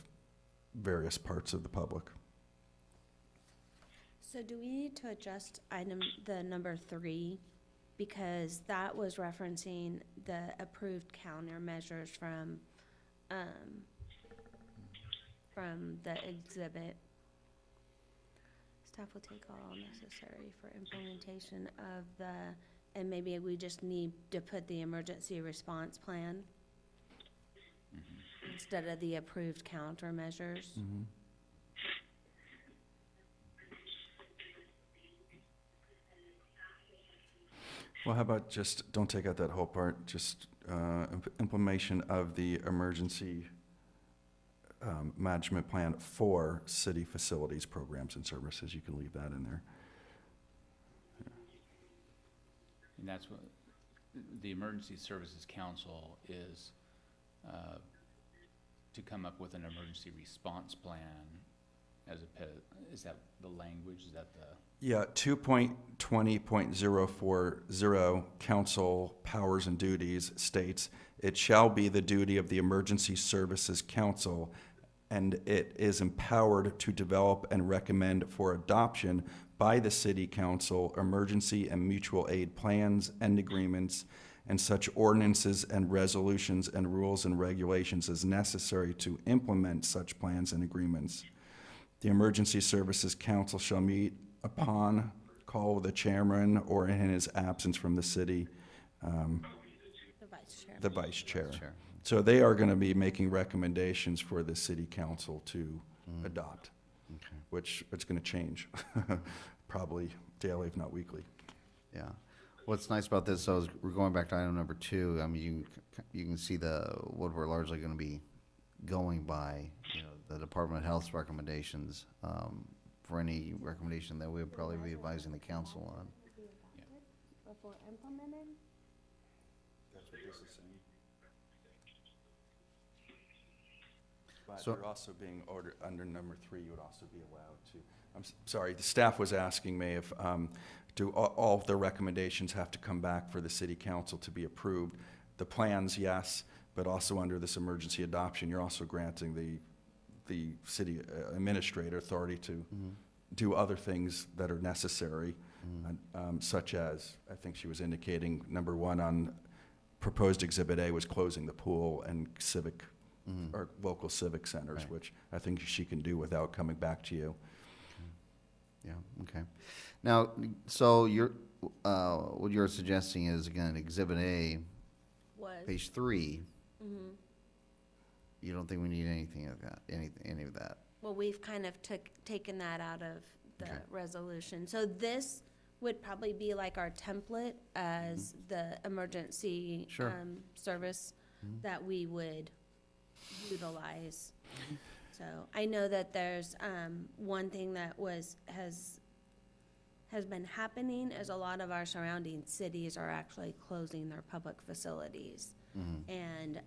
various parts of the public. So do we need to adjust the number 3? Because that was referencing the approved countermeasures from the exhibit. Staff will take all necessary for implementation of and maybe we just need to put the emergency response plan instead of the approved countermeasures. Well, how about just, don't take out that whole part, just implementation of the emergency management plan for city facilities, programs, and services. You can leave that in there. And that's what, the Emergency Services Council is to come up with an emergency response plan is that the language, is that the? Yeah, 2.20.040, council powers and duties states, it shall be the duty of the Emergency Services Council, and it is empowered to develop and recommend for adoption by the city council emergency and mutual aid plans and agreements and such ordinances and resolutions and rules and regulations as necessary to implement such plans and agreements. The Emergency Services Council shall meet upon call of the chairman or in his absence from the city The vice chair. the vice chair. Chair. So they are going to be making recommendations for the city council to adopt, Okay. which it's going to change, probably daily, if not weekly. Yeah. What's nice about this, so is we're going back to item number 2. I mean, you can see what we're largely going to be going by, the Department of Health's recommendations, for any recommendation that we would probably be advising the council on. Before implemented? That's what this is saying. But So- they're also being ordered, under number 3, you would also be allowed to, sorry, the staff was asking me if, do all of the recommendations have to come back for the city council to be approved? The plans, yes, but also under this emergency adoption, you're also granting the city administrator authority to do other things that are necessary, such as, I think she was indicating, number 1 on proposed Exhibit A was closing the pool and civic, or local civic centers, Right. which I think she can do without coming back to you. Yeah, okay. Now, so what you're suggesting is, again, Exhibit A, Was. page 3. You don't think we need anything of that, any of that? Well, we've kind of taken that out of the Okay. resolution. So this would probably be like our template as the emergency Sure. service that we would utilize. So I know that there's one thing that has been happening is a lot of our surrounding cities are actually closing their public facilities and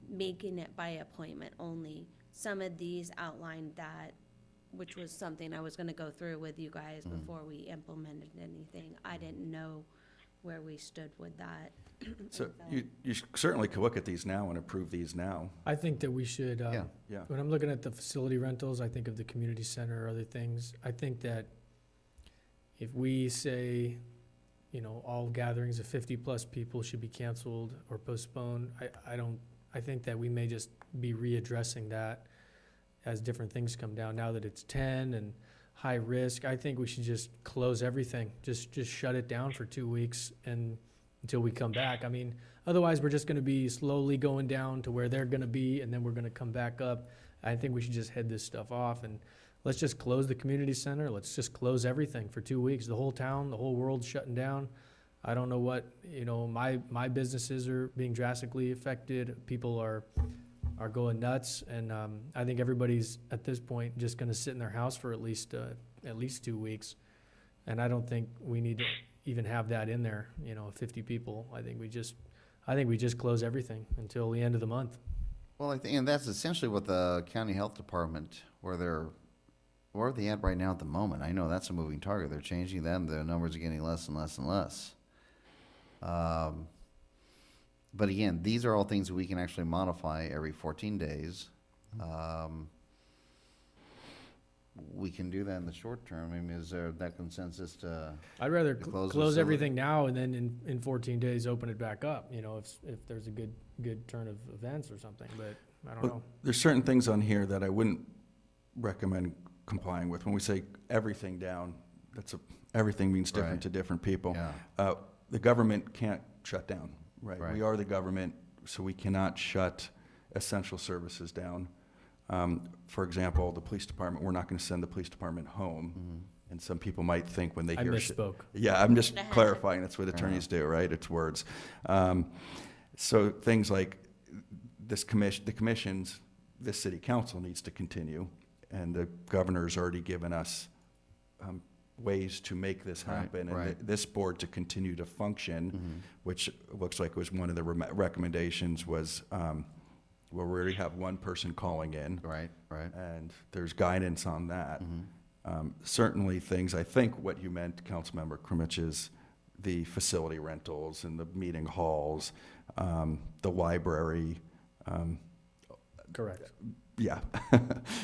making it by appointment only. Some of these outlined that, which was something I was gonna go through with you guys before we implemented anything. I didn't know where we stood with that. So you certainly could look at these now and approve these now. I think that we should, Yeah. Yeah. when I'm looking at the facility rentals, I think of the community center or other things. I think that if we say, all gatherings of 50-plus people should be canceled or postponed, I think that we may just be readdressing that as different things come down. Now that it's 10 and high risk, I think we should just close everything, just shut it down for 2 weeks and until we come back. I mean, otherwise we're just gonna be slowly going down to where they're gonna be and then we're gonna come back up. I think we should just head this stuff off and let's just close the community center. Let's just close everything for 2 weeks. The whole town, the whole world's shutting down. I don't know what, my businesses are being drastically affected. People are going nuts. And I think everybody's at this point just gonna sit in their house for at least 2 weeks. And I don't think we need to even have that in there, 50 people. I think we just close everything until the end of the month. Well, and that's essentially what the county health department, where are they at right now at the moment? I know that's a moving target. They're changing them. The numbers are getting less and less and less. But again, these are all things that we can actually modify every 14 days. We can do that in the short term. I mean, is there that consensus to? I'd rather To close the close facility. everything now and then in 14 days, open it back up, if there's a good turn of events or something, but I don't know. There's certain things on here that I wouldn't recommend complying with. When we say everything down, everything means different Right. to different people. Yeah. The government can't shut down, right? Right. We are the government, so we cannot shut essential services down. For example, the police department, we're not going to send the police department home. And some people might think when they I hear misspoke. Yeah, I'm just Ahead. clarifying. That's what attorneys do, right? It's words. So things like the commissions, this city council needs to continue, and the governor's already given us ways to make this Right, happen, and right. this board to continue to function, which looks like was one of the recommendations was, where we already have one person calling in, Right, right. and there's guidance on that. Certainly things, I think what you meant, Councilmember Crimmich, is the facility rentals and the meeting halls, the library, Correct. yeah.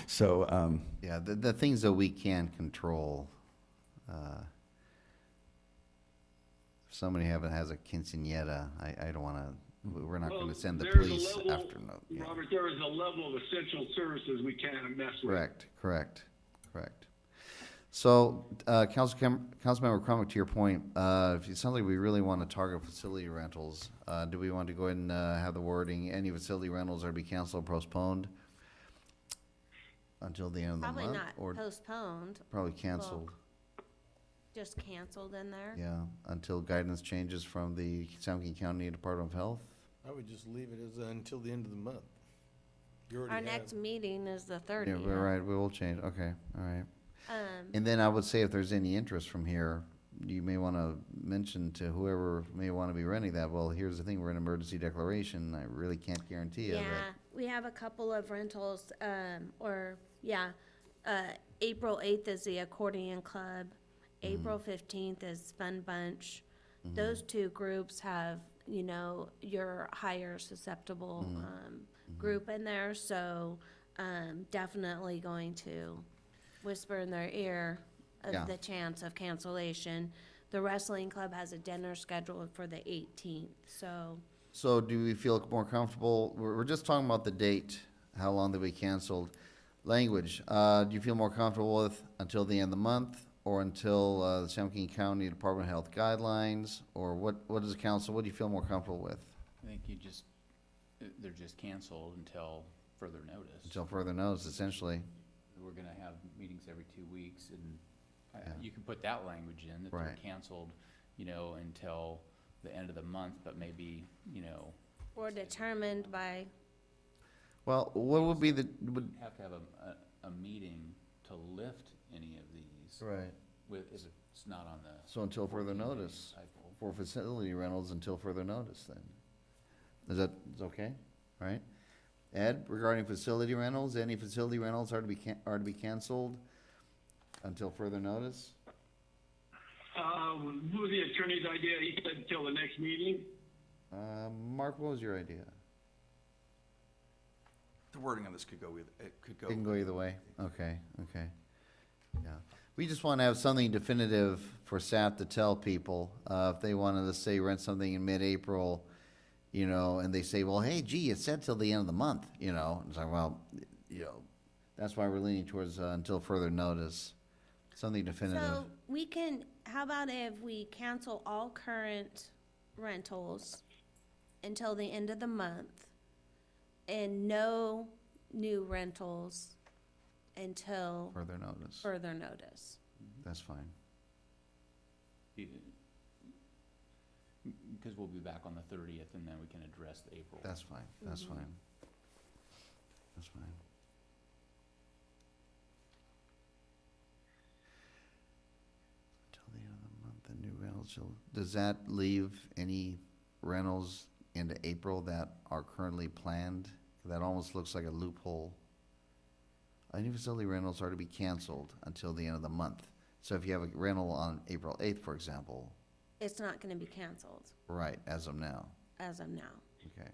So, Yeah, the things that we can control. If somebody has a quinceañera, I don't want to. We're not going to send the There's a police level- after. Yeah. Robert, there is a level of essential services we can't mess with. Correct. So, Councilmember Crumick, to your point, if it sounds like we really want to target facility rentals, do we want to go ahead and have the wording, any facility rentals are to be canceled or postponed until the end of the month? Probably not Or postponed, probably canceled, just canceled in there. yeah, until guidance changes from the San Joaquin County Department of Health? I would just leave it as until the end of the month. You Our already have, next meeting is the Yeah, 30th. we're right, we will change, okay, all right. Um, And then I would say if there's any interest from here, you may want to mention to whoever may want to be renting that, well, here's the thing, we're in emergency declaration, I really can't guarantee you yeah, that. we have a couple of rentals, April 8th is the accordion club. April 15th is Fun Bunch. Those two groups have, your higher susceptible, group in there, so, definitely going to whisper in their ear Yeah. of the chance of cancellation. The wrestling club has a dinner scheduled for the 18th, so, So do we feel more comfortable, we're just talking about the date, how long that we canceled. Language, do you feel more comfortable with until the end of the month, or until the San Joaquin County Department of Health guidelines, or what is the council, what do you feel more comfortable with? I think they're just canceled until further notice. Until further notice, essentially. We're gonna have meetings every 2 weeks, and Yeah. you can put that language in, that they're Right. canceled, until the end of the month, but maybe, or determined by, Well, what would be the, have to have a meeting to lift any of these right, if it's not on the. so until further 14-day notice, cycle. for facility rentals until further notice then. Is okay, right? Ed, regarding facility rentals, any facility rentals are to be canceled until further notice? What was the attorney's idea? He said until the next meeting. Mark, what was your idea? The wording on this could go with, it could go. It can go either way, okay, yeah. We just want to have something definitive for staff to tell people, if they wanted to say rent something in mid-April, and they say, well, hey, gee, it said till the end of the month, it's like, well, that's why we're leaning towards, until further notice, something definitive. so how about if we cancel all current rentals until the end of the month and no new rentals until Further notice, further notice? that's fine. Because we'll be back on the 30th, and then we can address the April. That's fine, that's fine. That's fine. Till the end of the month, the new rentals does that leave any rentals into April that are currently planned? That almost looks like a loophole. Any facility rentals are to be canceled until the end of the month. So if you have a rental on April 8th, for example, It's not gonna be canceled right, as of now, as of now. okay.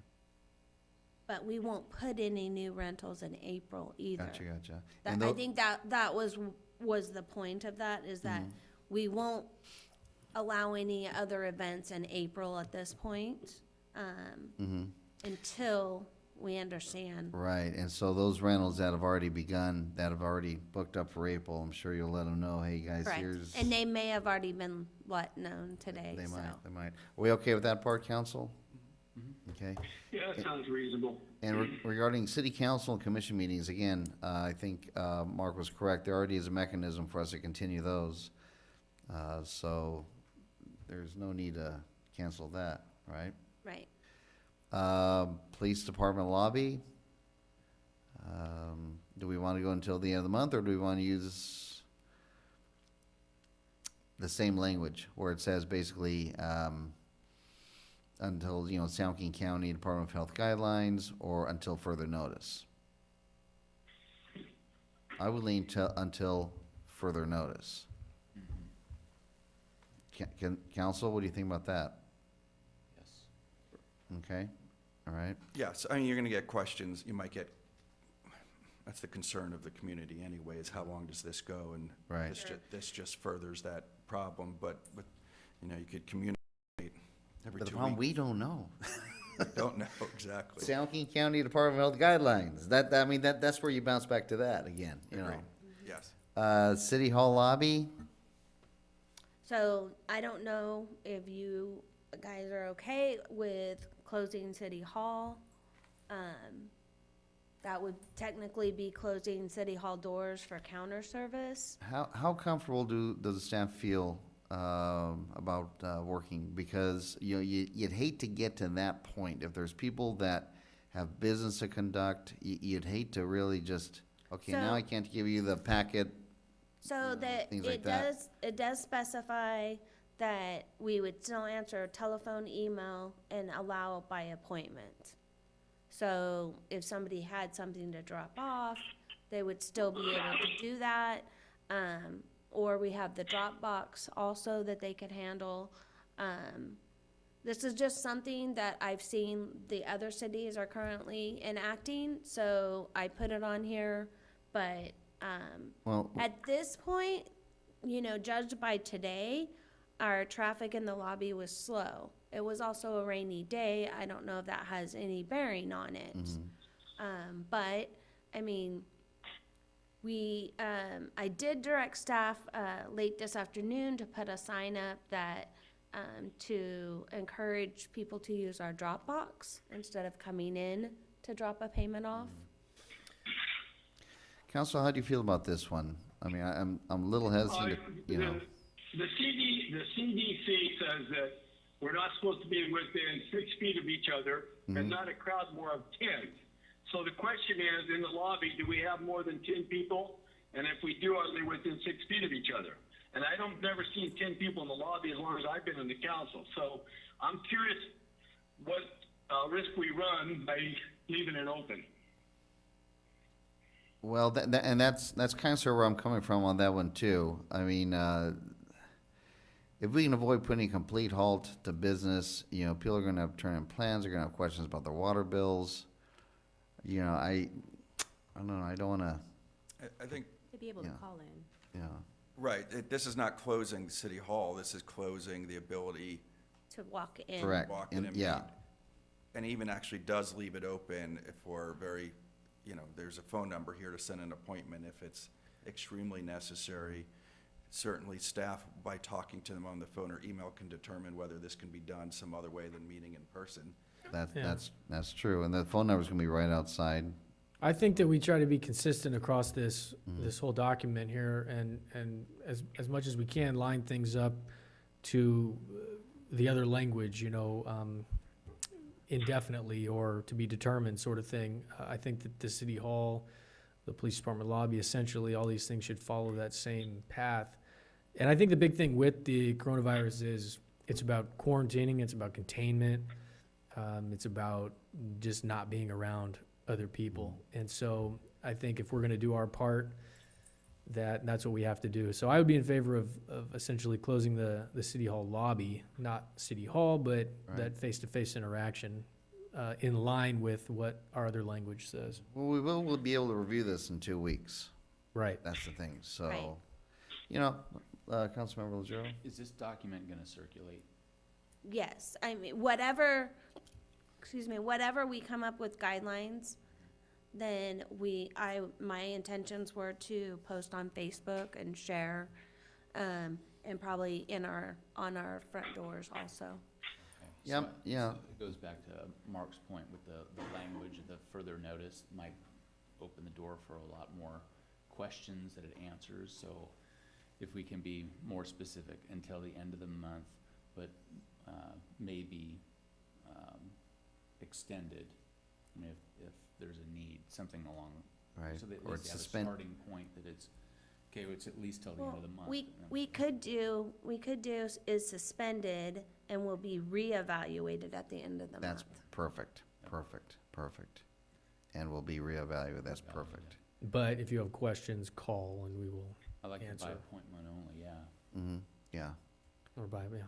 But we won't put any new rentals in April either. Gotcha. That, And I tho- think that was the point of that, is that Mm-hmm. we won't allow any other events in April at this point, until we understand. Right, and so those rentals that have already begun, that have already booked up for April, I'm sure you'll let them know, hey, guys, Correct. here's. And they may have already been, known today, They so. might. Are we okay with that part, council? Okay, Yeah, that sounds reasonable. and regarding city council and commission meetings, again, I think, Mark was correct, there already is a mechanism for us to continue those. So, there's no need to cancel that, right? Right. Police department lobby. Do we want to go until the end of the month, or do we want to use the same language where it says basically, until, San Joaquin County Department of Health guidelines, or until further notice? I would lean to until further notice. Council, what do you think about that? Yes. Okay, all right. Yes, I mean, you're gonna get questions, you might get, that's the concern of the community anyway, is how long does this go? And Right. this just furthers that problem, but, you could communicate every But the 2 problem, weeks. we don't know. Don't know, exactly. San Joaquin County Department of Health guidelines. That's where you bounce back to that again, Agreed. Yes. City Hall lobby, So I don't know if you guys are okay with closing City Hall. That would technically be closing City Hall doors for counter service. how comfortable does the staff feel, about, working? Because, you know, you'd hate to get to that point. If there's people that have business to conduct, you'd hate to really just, okay, now So- I can't give you the packet. So that things like that. it does specify that we would still answer telephone, email, and allow by appointment. So if somebody had something to drop off, they would still be able to do that. Or we have the drop box also that they could handle. This is just something that I've seen the other cities are currently enacting, so I put it on here. But, Well, at this point, you know, judged by today, our traffic in the lobby was slow. It was also a rainy day. I don't know if that has any bearing on it. But, I mean, I did direct staff, late this afternoon to put a sign up that, to encourage people to use our drop box instead of coming in to drop a payment off. Council, how do you feel about this one? I mean, I'm a little hesitant, to, you know. The CDC says that we're not supposed to be within 6 feet of each other and not a crowd more of 10. So the question is, in the lobby, do we have more than 10 people? And if we do, are they within 6 feet of each other? And I don't never seen 10 people in the lobby as long as I've been in the council. So I'm curious what risk we run by leaving it open. Well, and that's kind of sort of where I'm coming from on that one too. I mean, if we can avoid putting a complete halt to business, you know, people are going to have turn in plans. They're going to have questions about their water bills. You know, I don't know. I don't want to. I think, To be able to Yeah. call in. Yeah. right, this is not closing City Hall, this is closing the ability To walk in. Correct. to walk in And- and yeah. meet. And even actually does leave it open if we're very, you know, there's a phone number here to send an appointment if it's extremely necessary. Certainly, staff, by talking to them on the phone or email, can determine whether this can be done some other way than meeting in person. Yeah. That's true. And the phone number's going to be right outside. I think that we try to be consistent across this whole document here, and as much as we can, line things up to the other language, you know, indefinitely or to be determined sort of thing. I think that the city hall, the police department lobby, essentially, all these things should follow that same path. And I think the big thing with the coronavirus is it's about quarantining, it's about containment, it's about just not being around other people. And so I think if we're gonna do our part, that's what we have to do. So I would be in favor of essentially closing the city hall lobby, not city hall, but that face-to-face interaction, in line with what our other language says. Well, we'll be able to review this in 2 weeks. Right. That's the thing. So, Right. you know, Councilmember Legero? Is this document gonna circulate? Yes, I mean, whatever we come up with guidelines, then my intentions were to post on Facebook and share, and probably on our front doors also. Okay. Yep, So- yeah. so it goes back to Mark's point with the language, the further notice might open the door for a lot more questions that it answers. So if we can be more specific until the end of the month, but maybe extended, I mean, if there's a need, something along. Right. So that at Or least you have a suspend. starting point that it's, okay, it's at least till the end of the month. We and then- we could do is suspended and will be reevaluated at the end of the That's month. perfect. And we'll be reevaluated. That's perfect. But if you have questions, call and we will, I like it by answer. appointment only, yeah, Yeah. or by, yeah.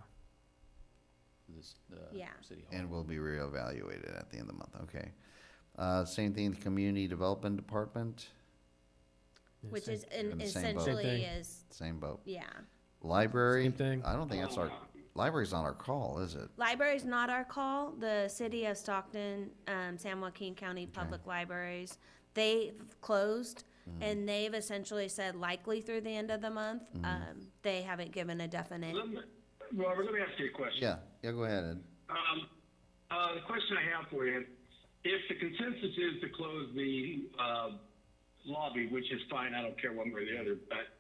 for this, the Yeah. city hall. And we'll be reevaluated at the end of the month. Okay. Same thing, the Community Development Department, Yeah, Which same- is in the same boat. essentially Same thing. is, same boat. yeah. Library. Same thing. I don't think library's not our call, is it? Library's not our call. The city of Stockton, San Joaquin County Public Libraries, they've closed. And they've essentially said likely through the end of the month. They haven't given a definite. Robert, let me ask you a question. Yeah, go ahead, Ed. The question I have for you, if the consensus is to close the lobby, which is fine, I don't care one way or the other, but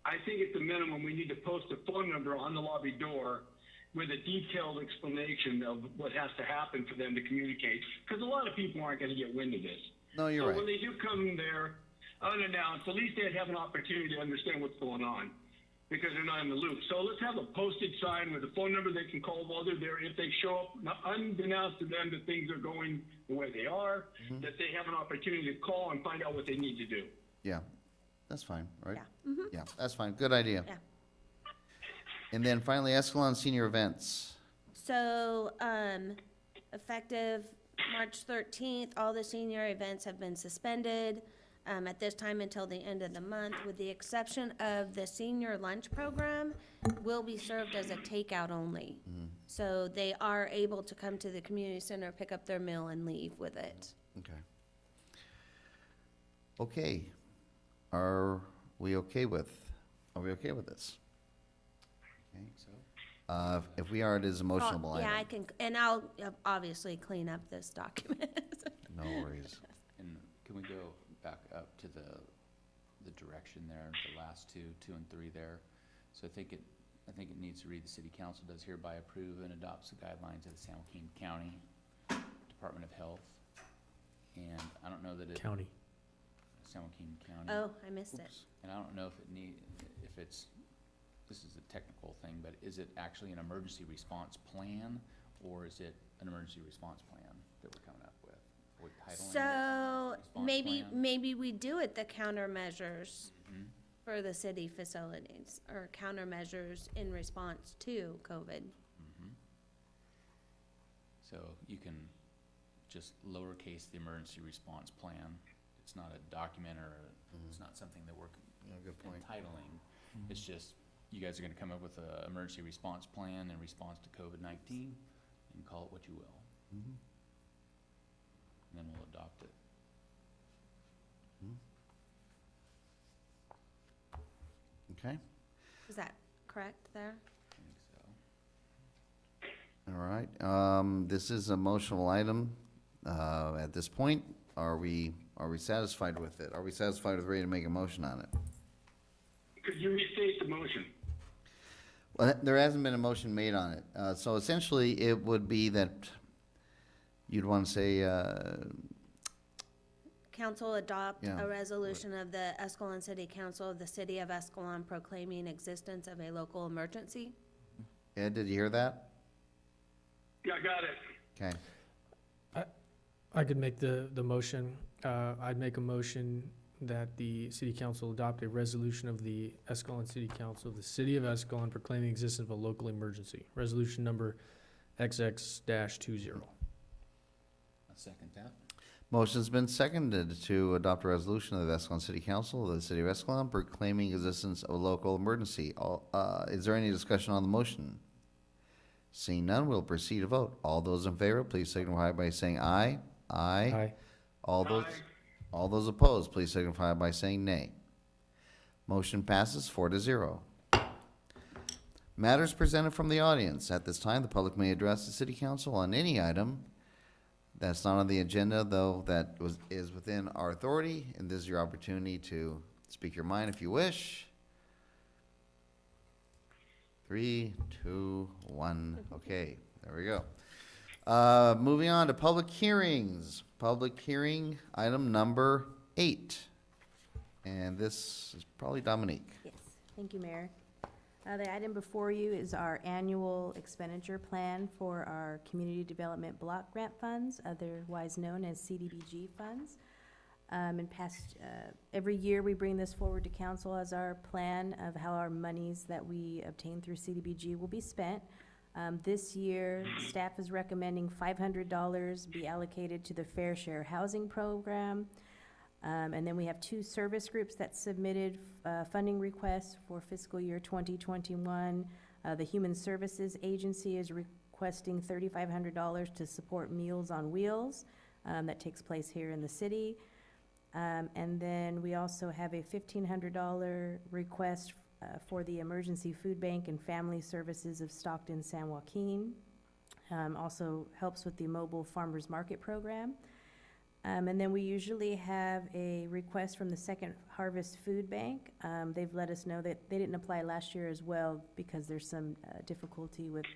I think at the minimum, we need to post a phone number on the lobby door with a detailed explanation of what has to happen for them to communicate, because a lot of people aren't going to get wind of this. No, you're So right. when they do come there unannounced, at least they'd have an opportunity to understand what's going on, because they're not in the loop. So let's have a posted sign with a phone number they can call while they're there. If they show up, unbeknownst to them that things are going the way they are, that they have an opportunity to call and find out what they need to do. Yeah, that's fine, right? Yeah. Yeah, that's fine. Good idea. Yeah. And then finally, Escalon Senior Events. So, effective March 13th, all the senior events have been suspended at this time until the end of the month, with the exception of the senior lunch program will be served as a takeout only. So they are able to come to the community center, pick up their meal, and leave with it. Okay. Okay. Are we okay with this? Okay, so, if we are, it is a motionable item. Yeah, I can, and I'll obviously clean up this document. No worries. And can we go back up to the direction there, the last two and three there? So I think it needs to read, the city council does hereby approve and adopts the guidelines of the San Joaquin County Department of Health. And I don't know that it. County. San Joaquin County. Oh, I missed it. And I don't know if it's, this is a technical thing, but is it actually an emergency response plan, or is it an emergency response plan that we're coming up with? Are we titling it So response plan? maybe we do it the countermeasures for the city facilities, or countermeasures in response to COVID. So you can just lowercase the emergency response plan. It's not a document or it's not something that we're Yeah, good point. entitling. It's just, you guys are gonna come up with a emergency response plan in response to COVID-19 and call it what you will. And then we'll adopt it. Okay, Is that correct there? I think so. all right. This is a motional item. At this point, are we satisfied with it? Are we satisfied with ready to make a motion on it? Could you restate the motion? Well, there hasn't been a motion made on it. So essentially, it would be that you'd want to say, Council adopt Yeah. a resolution of the Escalon City Council of the City of Escalon proclaiming existence of a local emergency. Ed, did you hear that? Yeah, I got it. Okay. I could make the motion. I'd make a motion that the city council adopt a resolution of the Escalon City Council of the City of Escalon proclaiming the existence of a local emergency. Resolution number XX-20. I'll second that. Motion's been seconded to adopt a resolution of the Escalon City Council of the City of Escalon proclaiming existence of a local emergency. Is there any discussion on the motion? Seeing none, we'll proceed to vote. All those in favor, please signify by saying aye. Aye. Aye. All those opposed, please signify by saying nay. Motion passes 4-0. Matters presented from the audience. At this time, the public may address the city council on any item that's not on the agenda, though that is within our authority, and this is your opportunity to speak your mind if you wish. 3, 2, 1. Okay, there we go. Moving on to public hearings. Public hearing, item number 8. And this is probably Dominique. Yes, thank you, Mayor. The item before you is our annual expenditure plan for our Community Development Block Grant Funds, otherwise known as CDBG funds. Every year, we bring this forward to council as our plan of how our monies that we obtain through CDBG will be spent. This year, staff is recommending $500 be allocated to the Fair Share Housing Program. And then we have 2 service groups that submitted funding requests for fiscal year 2021. The Human Services Agency is requesting $3,500 to support Meals on Wheels that takes place here in the city. And then we also have a $1,500 request for the Emergency Food Bank and Family Services of Stockton, San Joaquin. Also helps with the Mobile Farmers Market Program. And then we usually have a request from the Second Harvest Food Bank. They've let us know that they didn't apply last year as well because there's some difficulty with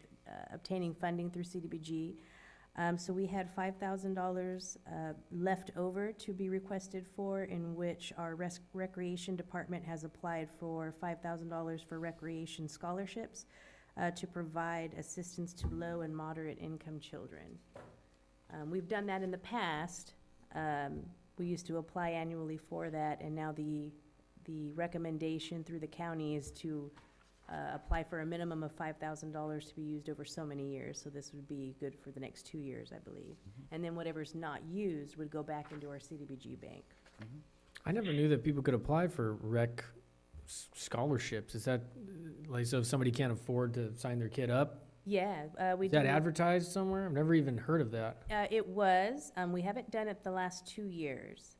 obtaining funding through CDBG. So we had $5,000 left over to be requested for, in which our recreation department has applied for $5,000 for recreation scholarships to provide assistance to low and moderate income children. We've done that in the past. We used to apply annually for that, and now the recommendation through the county is to apply for a minimum of $5,000 to be used over so many years. So this would be good for the next 2 years, I believe. And then whatever's not used would go back into our CDBG bank. I never knew that people could apply for rec scholarships. Is that, like, so if somebody can't afford to sign their kid up? Yeah, we Is do. that advertised somewhere? I've never even heard of that. It was. We haven't done it the last 2 years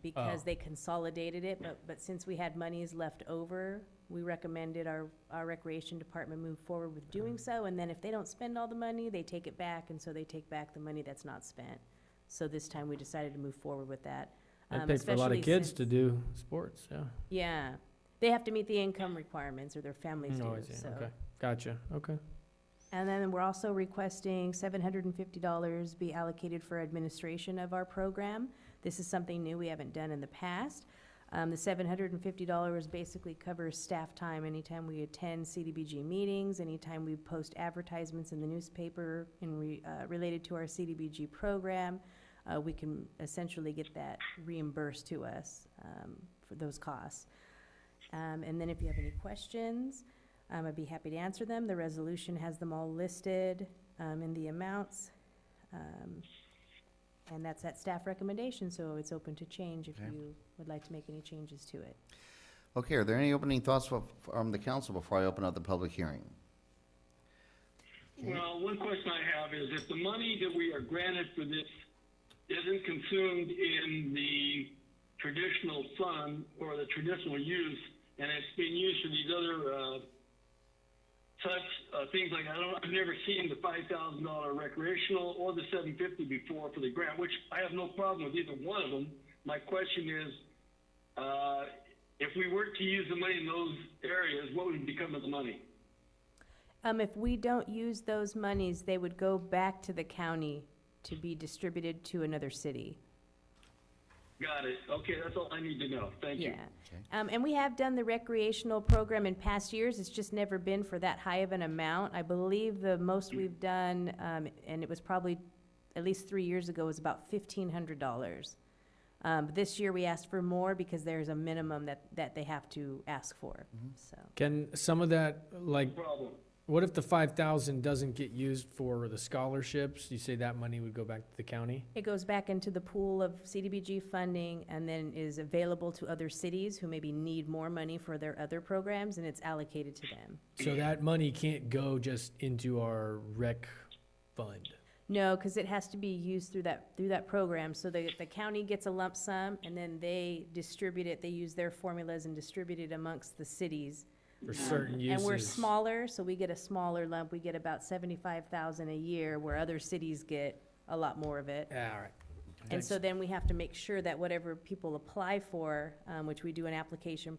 because Oh. they consolidated it. But since we had monies left over, we recommended our recreation department move forward with doing so. And then if they don't spend all the money, they take it back. And so they take back the money that's not spent. So this time we decided to move forward with that. That pays for a lot of especially kids since- to do sports, yeah. Yeah. They have to meet the income requirements, or their families Oh, I do, see. so. Okay, gotcha, okay. And then we're also requesting $750 be allocated for administration of our program. This is something new we haven't done in the past. The $750 basically covers staff time anytime we attend CDBG meetings, anytime we post advertisements in the newspaper related to our CDBG program. We can essentially get that reimbursed to us for those costs. And then if you have any questions, I'd be happy to answer them. The resolution has them all listed in the amounts. And that's that staff recommendation, so it's open to change if Okay. you would like to make any changes to it. Okay, are there any opening thoughts from the council before I open up the public hearing? Well, one question I have is if the money that we are granted for this isn't consumed in the traditional fund or the traditional use, and it's being used for these other things like, I've never seen the $5,000 recreational or the $750 before for the grant, which I have no problem with either one of them. My question is, if we were to use the money in those areas, what would become of the money? If we don't use those monies, they would go back to the county to be distributed to another city. Got it. Okay, that's all I need to know. Thank you. Yeah. And we have done the recreational program in past years. It's just never been for that high of an amount. I believe the most we've done, and it was probably at least 3 years ago, was about $1,500. This year we asked for more because there's a minimum that they have to ask for, so. Can some of that, like, No problem. what if the 5,000 doesn't get used for the scholarships? You say that money would go back to the county? It goes back into the pool of CDBG funding and then is available to other cities who maybe need more money for their other programs, and it's allocated to them. So that money can't go just into our rec fund? No, because it has to be used through that program. So the county gets a lump sum, and then they distribute it, they use their formulas and distribute it amongst the cities. For certain uses? And we're smaller, so we get a smaller lump. We get about $75,000 a year, where other cities get a lot more of it. Yeah, all right. And so then we have to make sure that whatever people apply for, which we do an application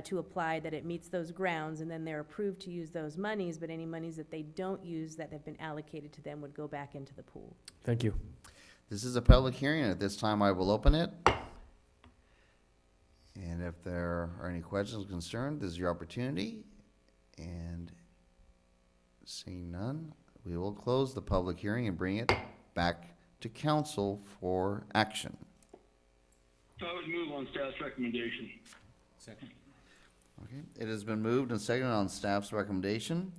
to apply, that it meets those grounds, and then they're approved to use those monies, but any monies that they don't use that have been allocated to them would go back into the pool. Thank you. This is a public hearing, and at this time I will open it. And if there are any questions or concerns, this is your opportunity. And seeing none, we will close the public hearing and bring it back to council for action. So I would move on staff's recommendation. Second? Okay, it has been moved and seconded on staff's recommendation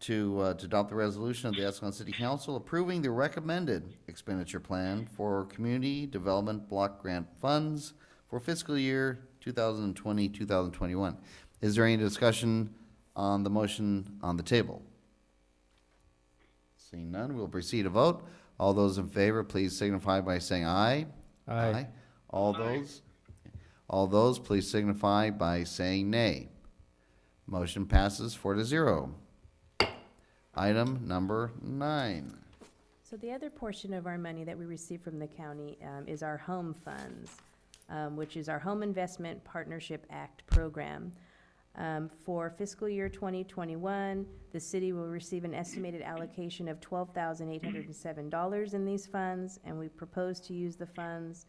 to adopt the resolution of the Escalon City Council approving the recommended expenditure plan for community development block grant funds for fiscal year 2020, 2021. Is there any discussion on the motion on the table? Seeing none, we'll proceed to vote. All those in favor, please signify by saying aye. Aye. All those, please signify by saying nay. Motion passes 4-0. Item number 9. So the other portion of our money that we receive from the county is our home funds, which is our Home Investment Partnership Act program. For fiscal year 2021, the city will receive an estimated allocation of $12,807 in these funds, and we propose to use the funds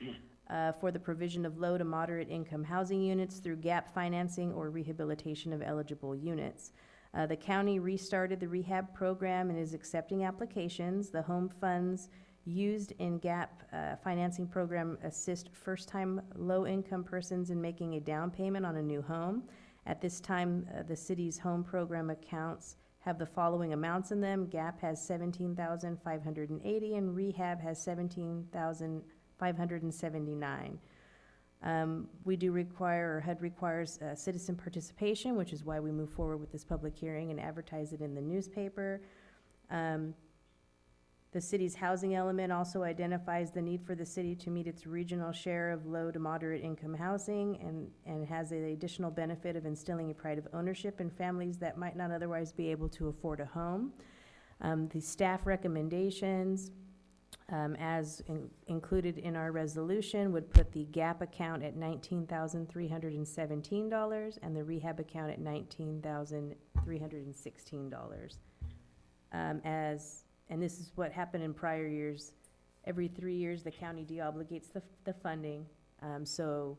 for the provision of low to moderate income housing units through gap financing or rehabilitation of eligible units. The county restarted the rehab program and is accepting applications. The home funds used in gap financing program assist first-time low-income persons in making a down payment on a new home. At this time, the city's home program accounts have the following amounts in them. GAP has $17,580 and rehab has $17,579. We do require, or HUD requires, citizen participation, which is why we move forward with this public hearing and advertise it in the newspaper. The city's housing element also identifies the need for the city to meet its regional share of low to moderate income housing and has an additional benefit of instilling a pride of ownership in families that might not otherwise be able to afford a home. The staff recommendations, included in our resolution, would put the GAP account at $19,317 and the rehab account at $19,316. And this is what happened in prior years. Every 3 years, the county deobligates the funding. So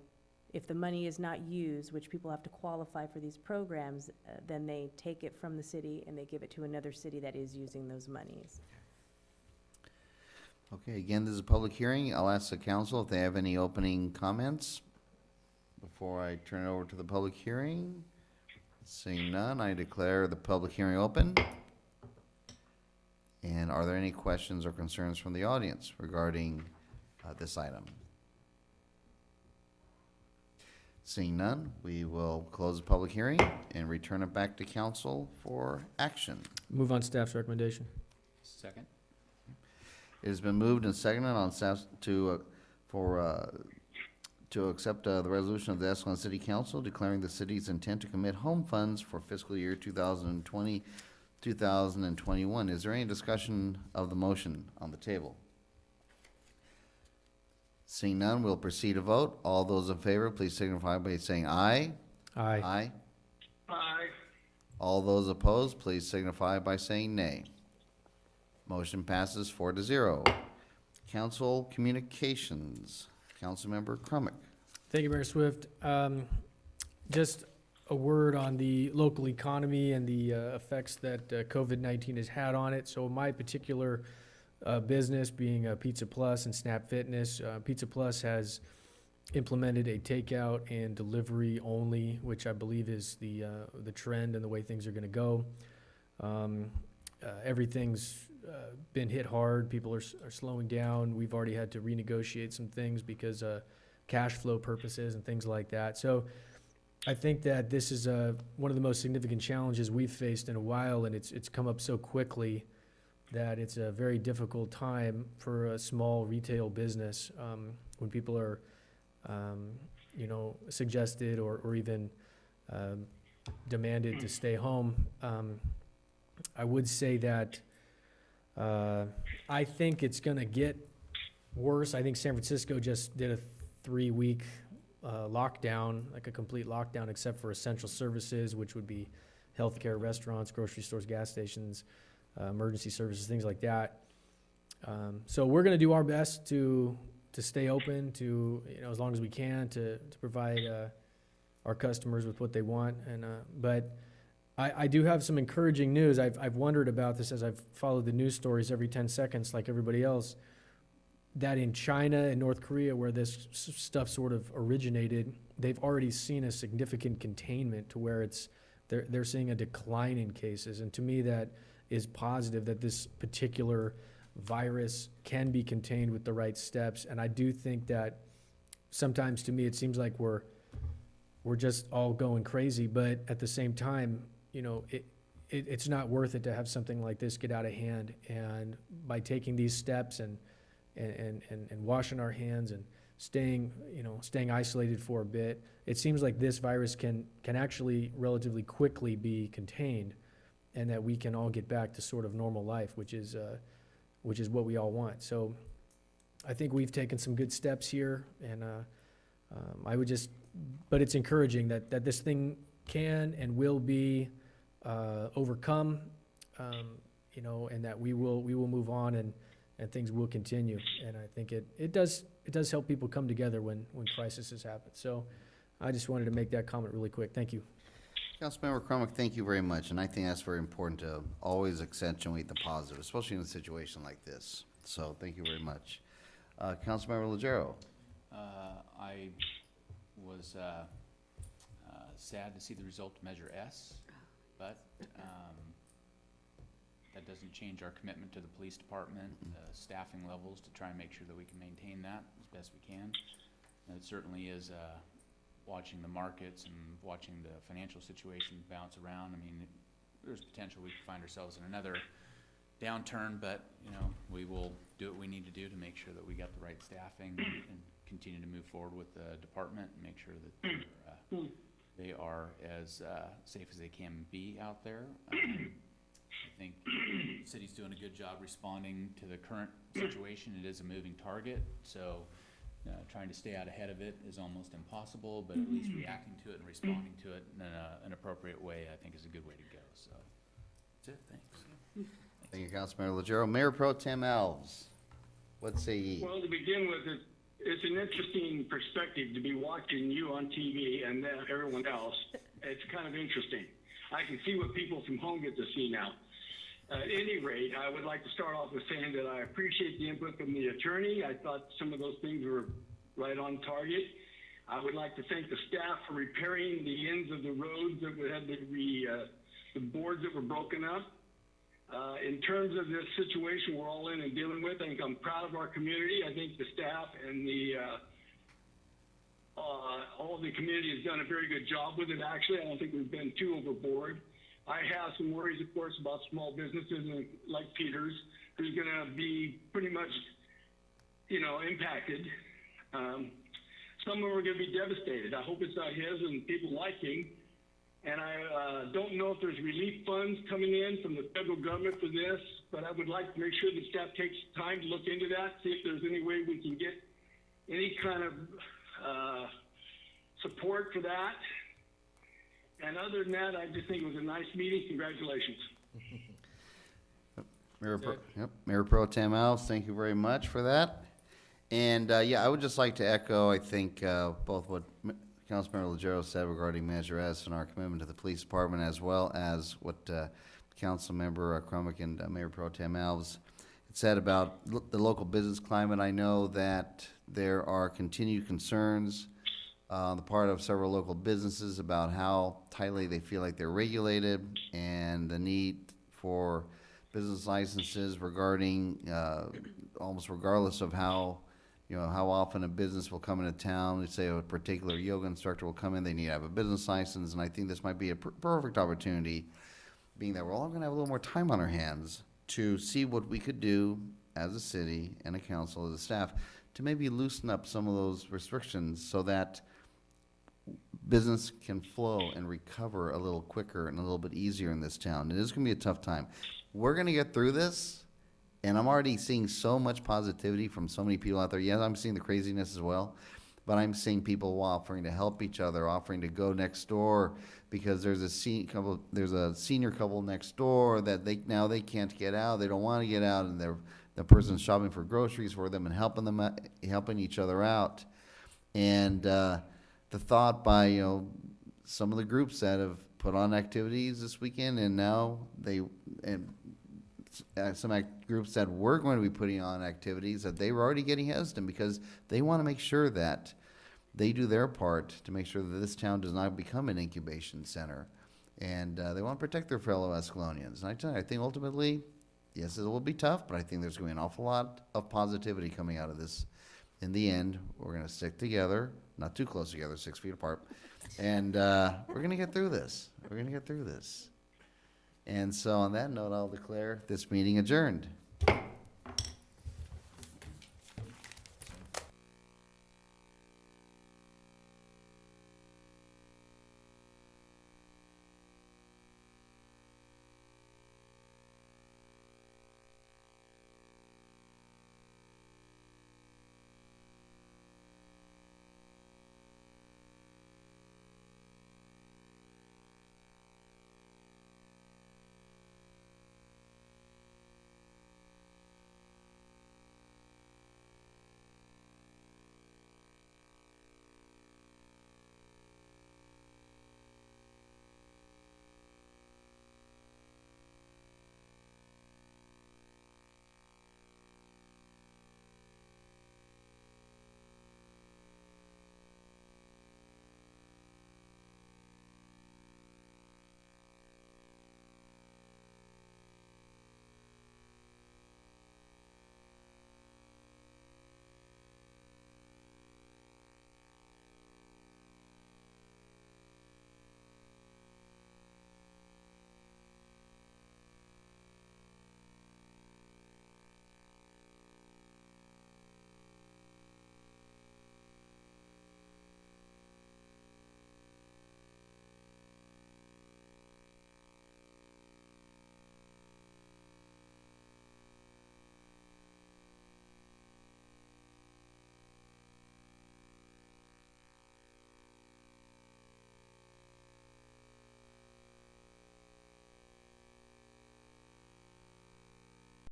if the money is not used, which people have to qualify for these programs, then they take it from the city and they give it to another city that is using those monies. Okay, again, this is a public hearing. I'll ask the council if they have any opening comments before I turn it over to the public hearing. Seeing none, I declare the public hearing open. And are there any questions or concerns from the audience regarding this item? Seeing none, we will close the public hearing and return it back to council for action. Move on staff's recommendation. Second? It has been moved and seconded on staff to accept the resolution of the Escalon City Council declaring the city's intent to commit home funds for fiscal year 2020, 2021. Is there any discussion of the motion on the table? Seeing none, we'll proceed to vote. All those in favor, please signify by saying aye. Aye. Aye. Aye. All those opposed, please signify by saying nay. Motion passes 4-0. Council communications. Councilmember Crumick. Thank you, Mayor Swift. Just a word on the local economy and the effects that COVID-19 has had on it. So my particular business being Pizza Plus and Snap Fitness, Pizza Plus has implemented a takeout and delivery only, which I believe is the trend and the way things are going to go. Everything's been hit hard. People are slowing down. We've already had to renegotiate some things because cash flow purposes and things like that. So I think that this is one of the most significant challenges we've faced in a while, and it's come up so quickly that it's a very difficult time for a small retail business when people are, suggested or even demanded to stay home. I would say that I think it's going to get worse. I think San Francisco just did a 3-week lockdown, like a complete lockdown, except for essential services, which would be healthcare, restaurants, grocery stores, gas stations, emergency services, things like that. So we're going to do our best to stay open, to as long as we can, to provide our customers with what they want. And but I do have some encouraging news. I've wondered about this as I've followed the news stories every 10 seconds, like everybody else, that in China and North Korea, where this stuff sort of originated, they've already seen a significant containment to where they're seeing a decline in cases. And to me, that is positive that this particular virus can be contained with the right steps. And I do think that sometimes, to me, it seems like we're just all going crazy, but at the same time, it's not worth it to have something like this get out of hand. And by taking these steps and washing our hands and staying isolated for a bit, it seems like this virus can actually relatively quickly be contained, and that we can all get back to sort of normal life, which is what we all want. So I think we've taken some good steps here, and but it's encouraging that this thing can and will be overcome, and that we will move on, and things will continue. And I think it does help people come together when crises happen. So I just wanted to make that comment really quick. Thank you. Councilmember Crumick, thank you very much, and I think that's very important to always accentuate the positive, especially in a situation like this. So thank you very much. Councilmember Legero. I was sad to see the result of Measure S, but that doesn't change our commitment to the police department, staffing levels, to try and make sure that we can maintain that as best we can. And it certainly is watching the markets and watching the financial situation bounce around. I mean, there's potential we could find ourselves in another downturn, but we will do what we need to do to make sure that we got the right staffing and continue to move forward with the department and make sure that they are as safe as they can be out there. I think the city's doing a good job responding to the current situation. It is a moving target, so trying to stay out ahead of it is almost impossible, but at least reacting to it and responding to it in an appropriate way, I think, is a good way to go. So that's it. Thanks. Thank you, Councilmember Legero. Mayor Pro Tem Alves, what say ye? Well, to begin with, it's an interesting perspective to be watching you on TV and then everyone else. It's kind of interesting. I can see what people from home get to see now. At any rate, I would like to start off with saying that I appreciate the input from the attorney. I thought some of those things were right on target. I would like to thank the staff for repairing the ends of the roads that had the boards that were broken up. In terms of this situation we're all in and dealing with, I think I'm proud of our community. I think the staff and all of the community has done a very good job with it, actually. I don't think we've been too overboard. I have some worries, of course, about small businesses like Peter's, who's going to be pretty much, impacted. Some of them are going to be devastated. I hope it's not his and people like him. And I don't know if there's relief funds coming in from the federal government for this, but I would like to make sure the staff takes time to look into that, see if there's any way we can get any kind of support for that. And other than that, I just think it was a nice meeting. Congratulations. Mayor Pro Tem Alves, thank you very much for that. And I would just like to echo, I think, both what Councilmember Legero said regarding Measure S and our commitment to the police department, as well as what Councilmember Crumick and Mayor Pro Tem Alves said about the local business climate. I know that there are continued concerns on the part of several local businesses about how tightly they feel like they're regulated, and the need for business licenses regarding almost regardless of how often a business will come into town. Let's say a particular yoga instructor will come in, they need to have a business license, and I think this might be a perfect opportunity, being that we're all going to have a little more time on our hands, to see what we could do as a city and a council, as a staff, to maybe loosen up some of those restrictions so that business can flow and recover a little quicker and a little bit easier in this town. It is going to be a tough time. We're going to get through this, and I'm already seeing so much positivity from so many people out there. Yes, I'm seeing the craziness as well, but I'm seeing people offering to help each other, offering to go next door because there's a senior couple next door that they can't get out. They don't want to get out, and the person's shopping for groceries for them and helping each other out. And the thought by some of the groups that have put on activities this weekend, and now some groups that were going to be putting on activities, that they were already getting hesitant because they want to make sure that they do their part to make sure that this town does not become an incubation center, and they want to protect their fellow Escalonians. And I tell you, I think ultimately, yes, it will be tough, but I think there's going to be an awful lot of positivity coming out of this. In the end, we're going to stick together, not too close together, 6 feet apart, and we're going to get through this. We're going to get through this. And so on that note, I'll declare this meeting adjourned.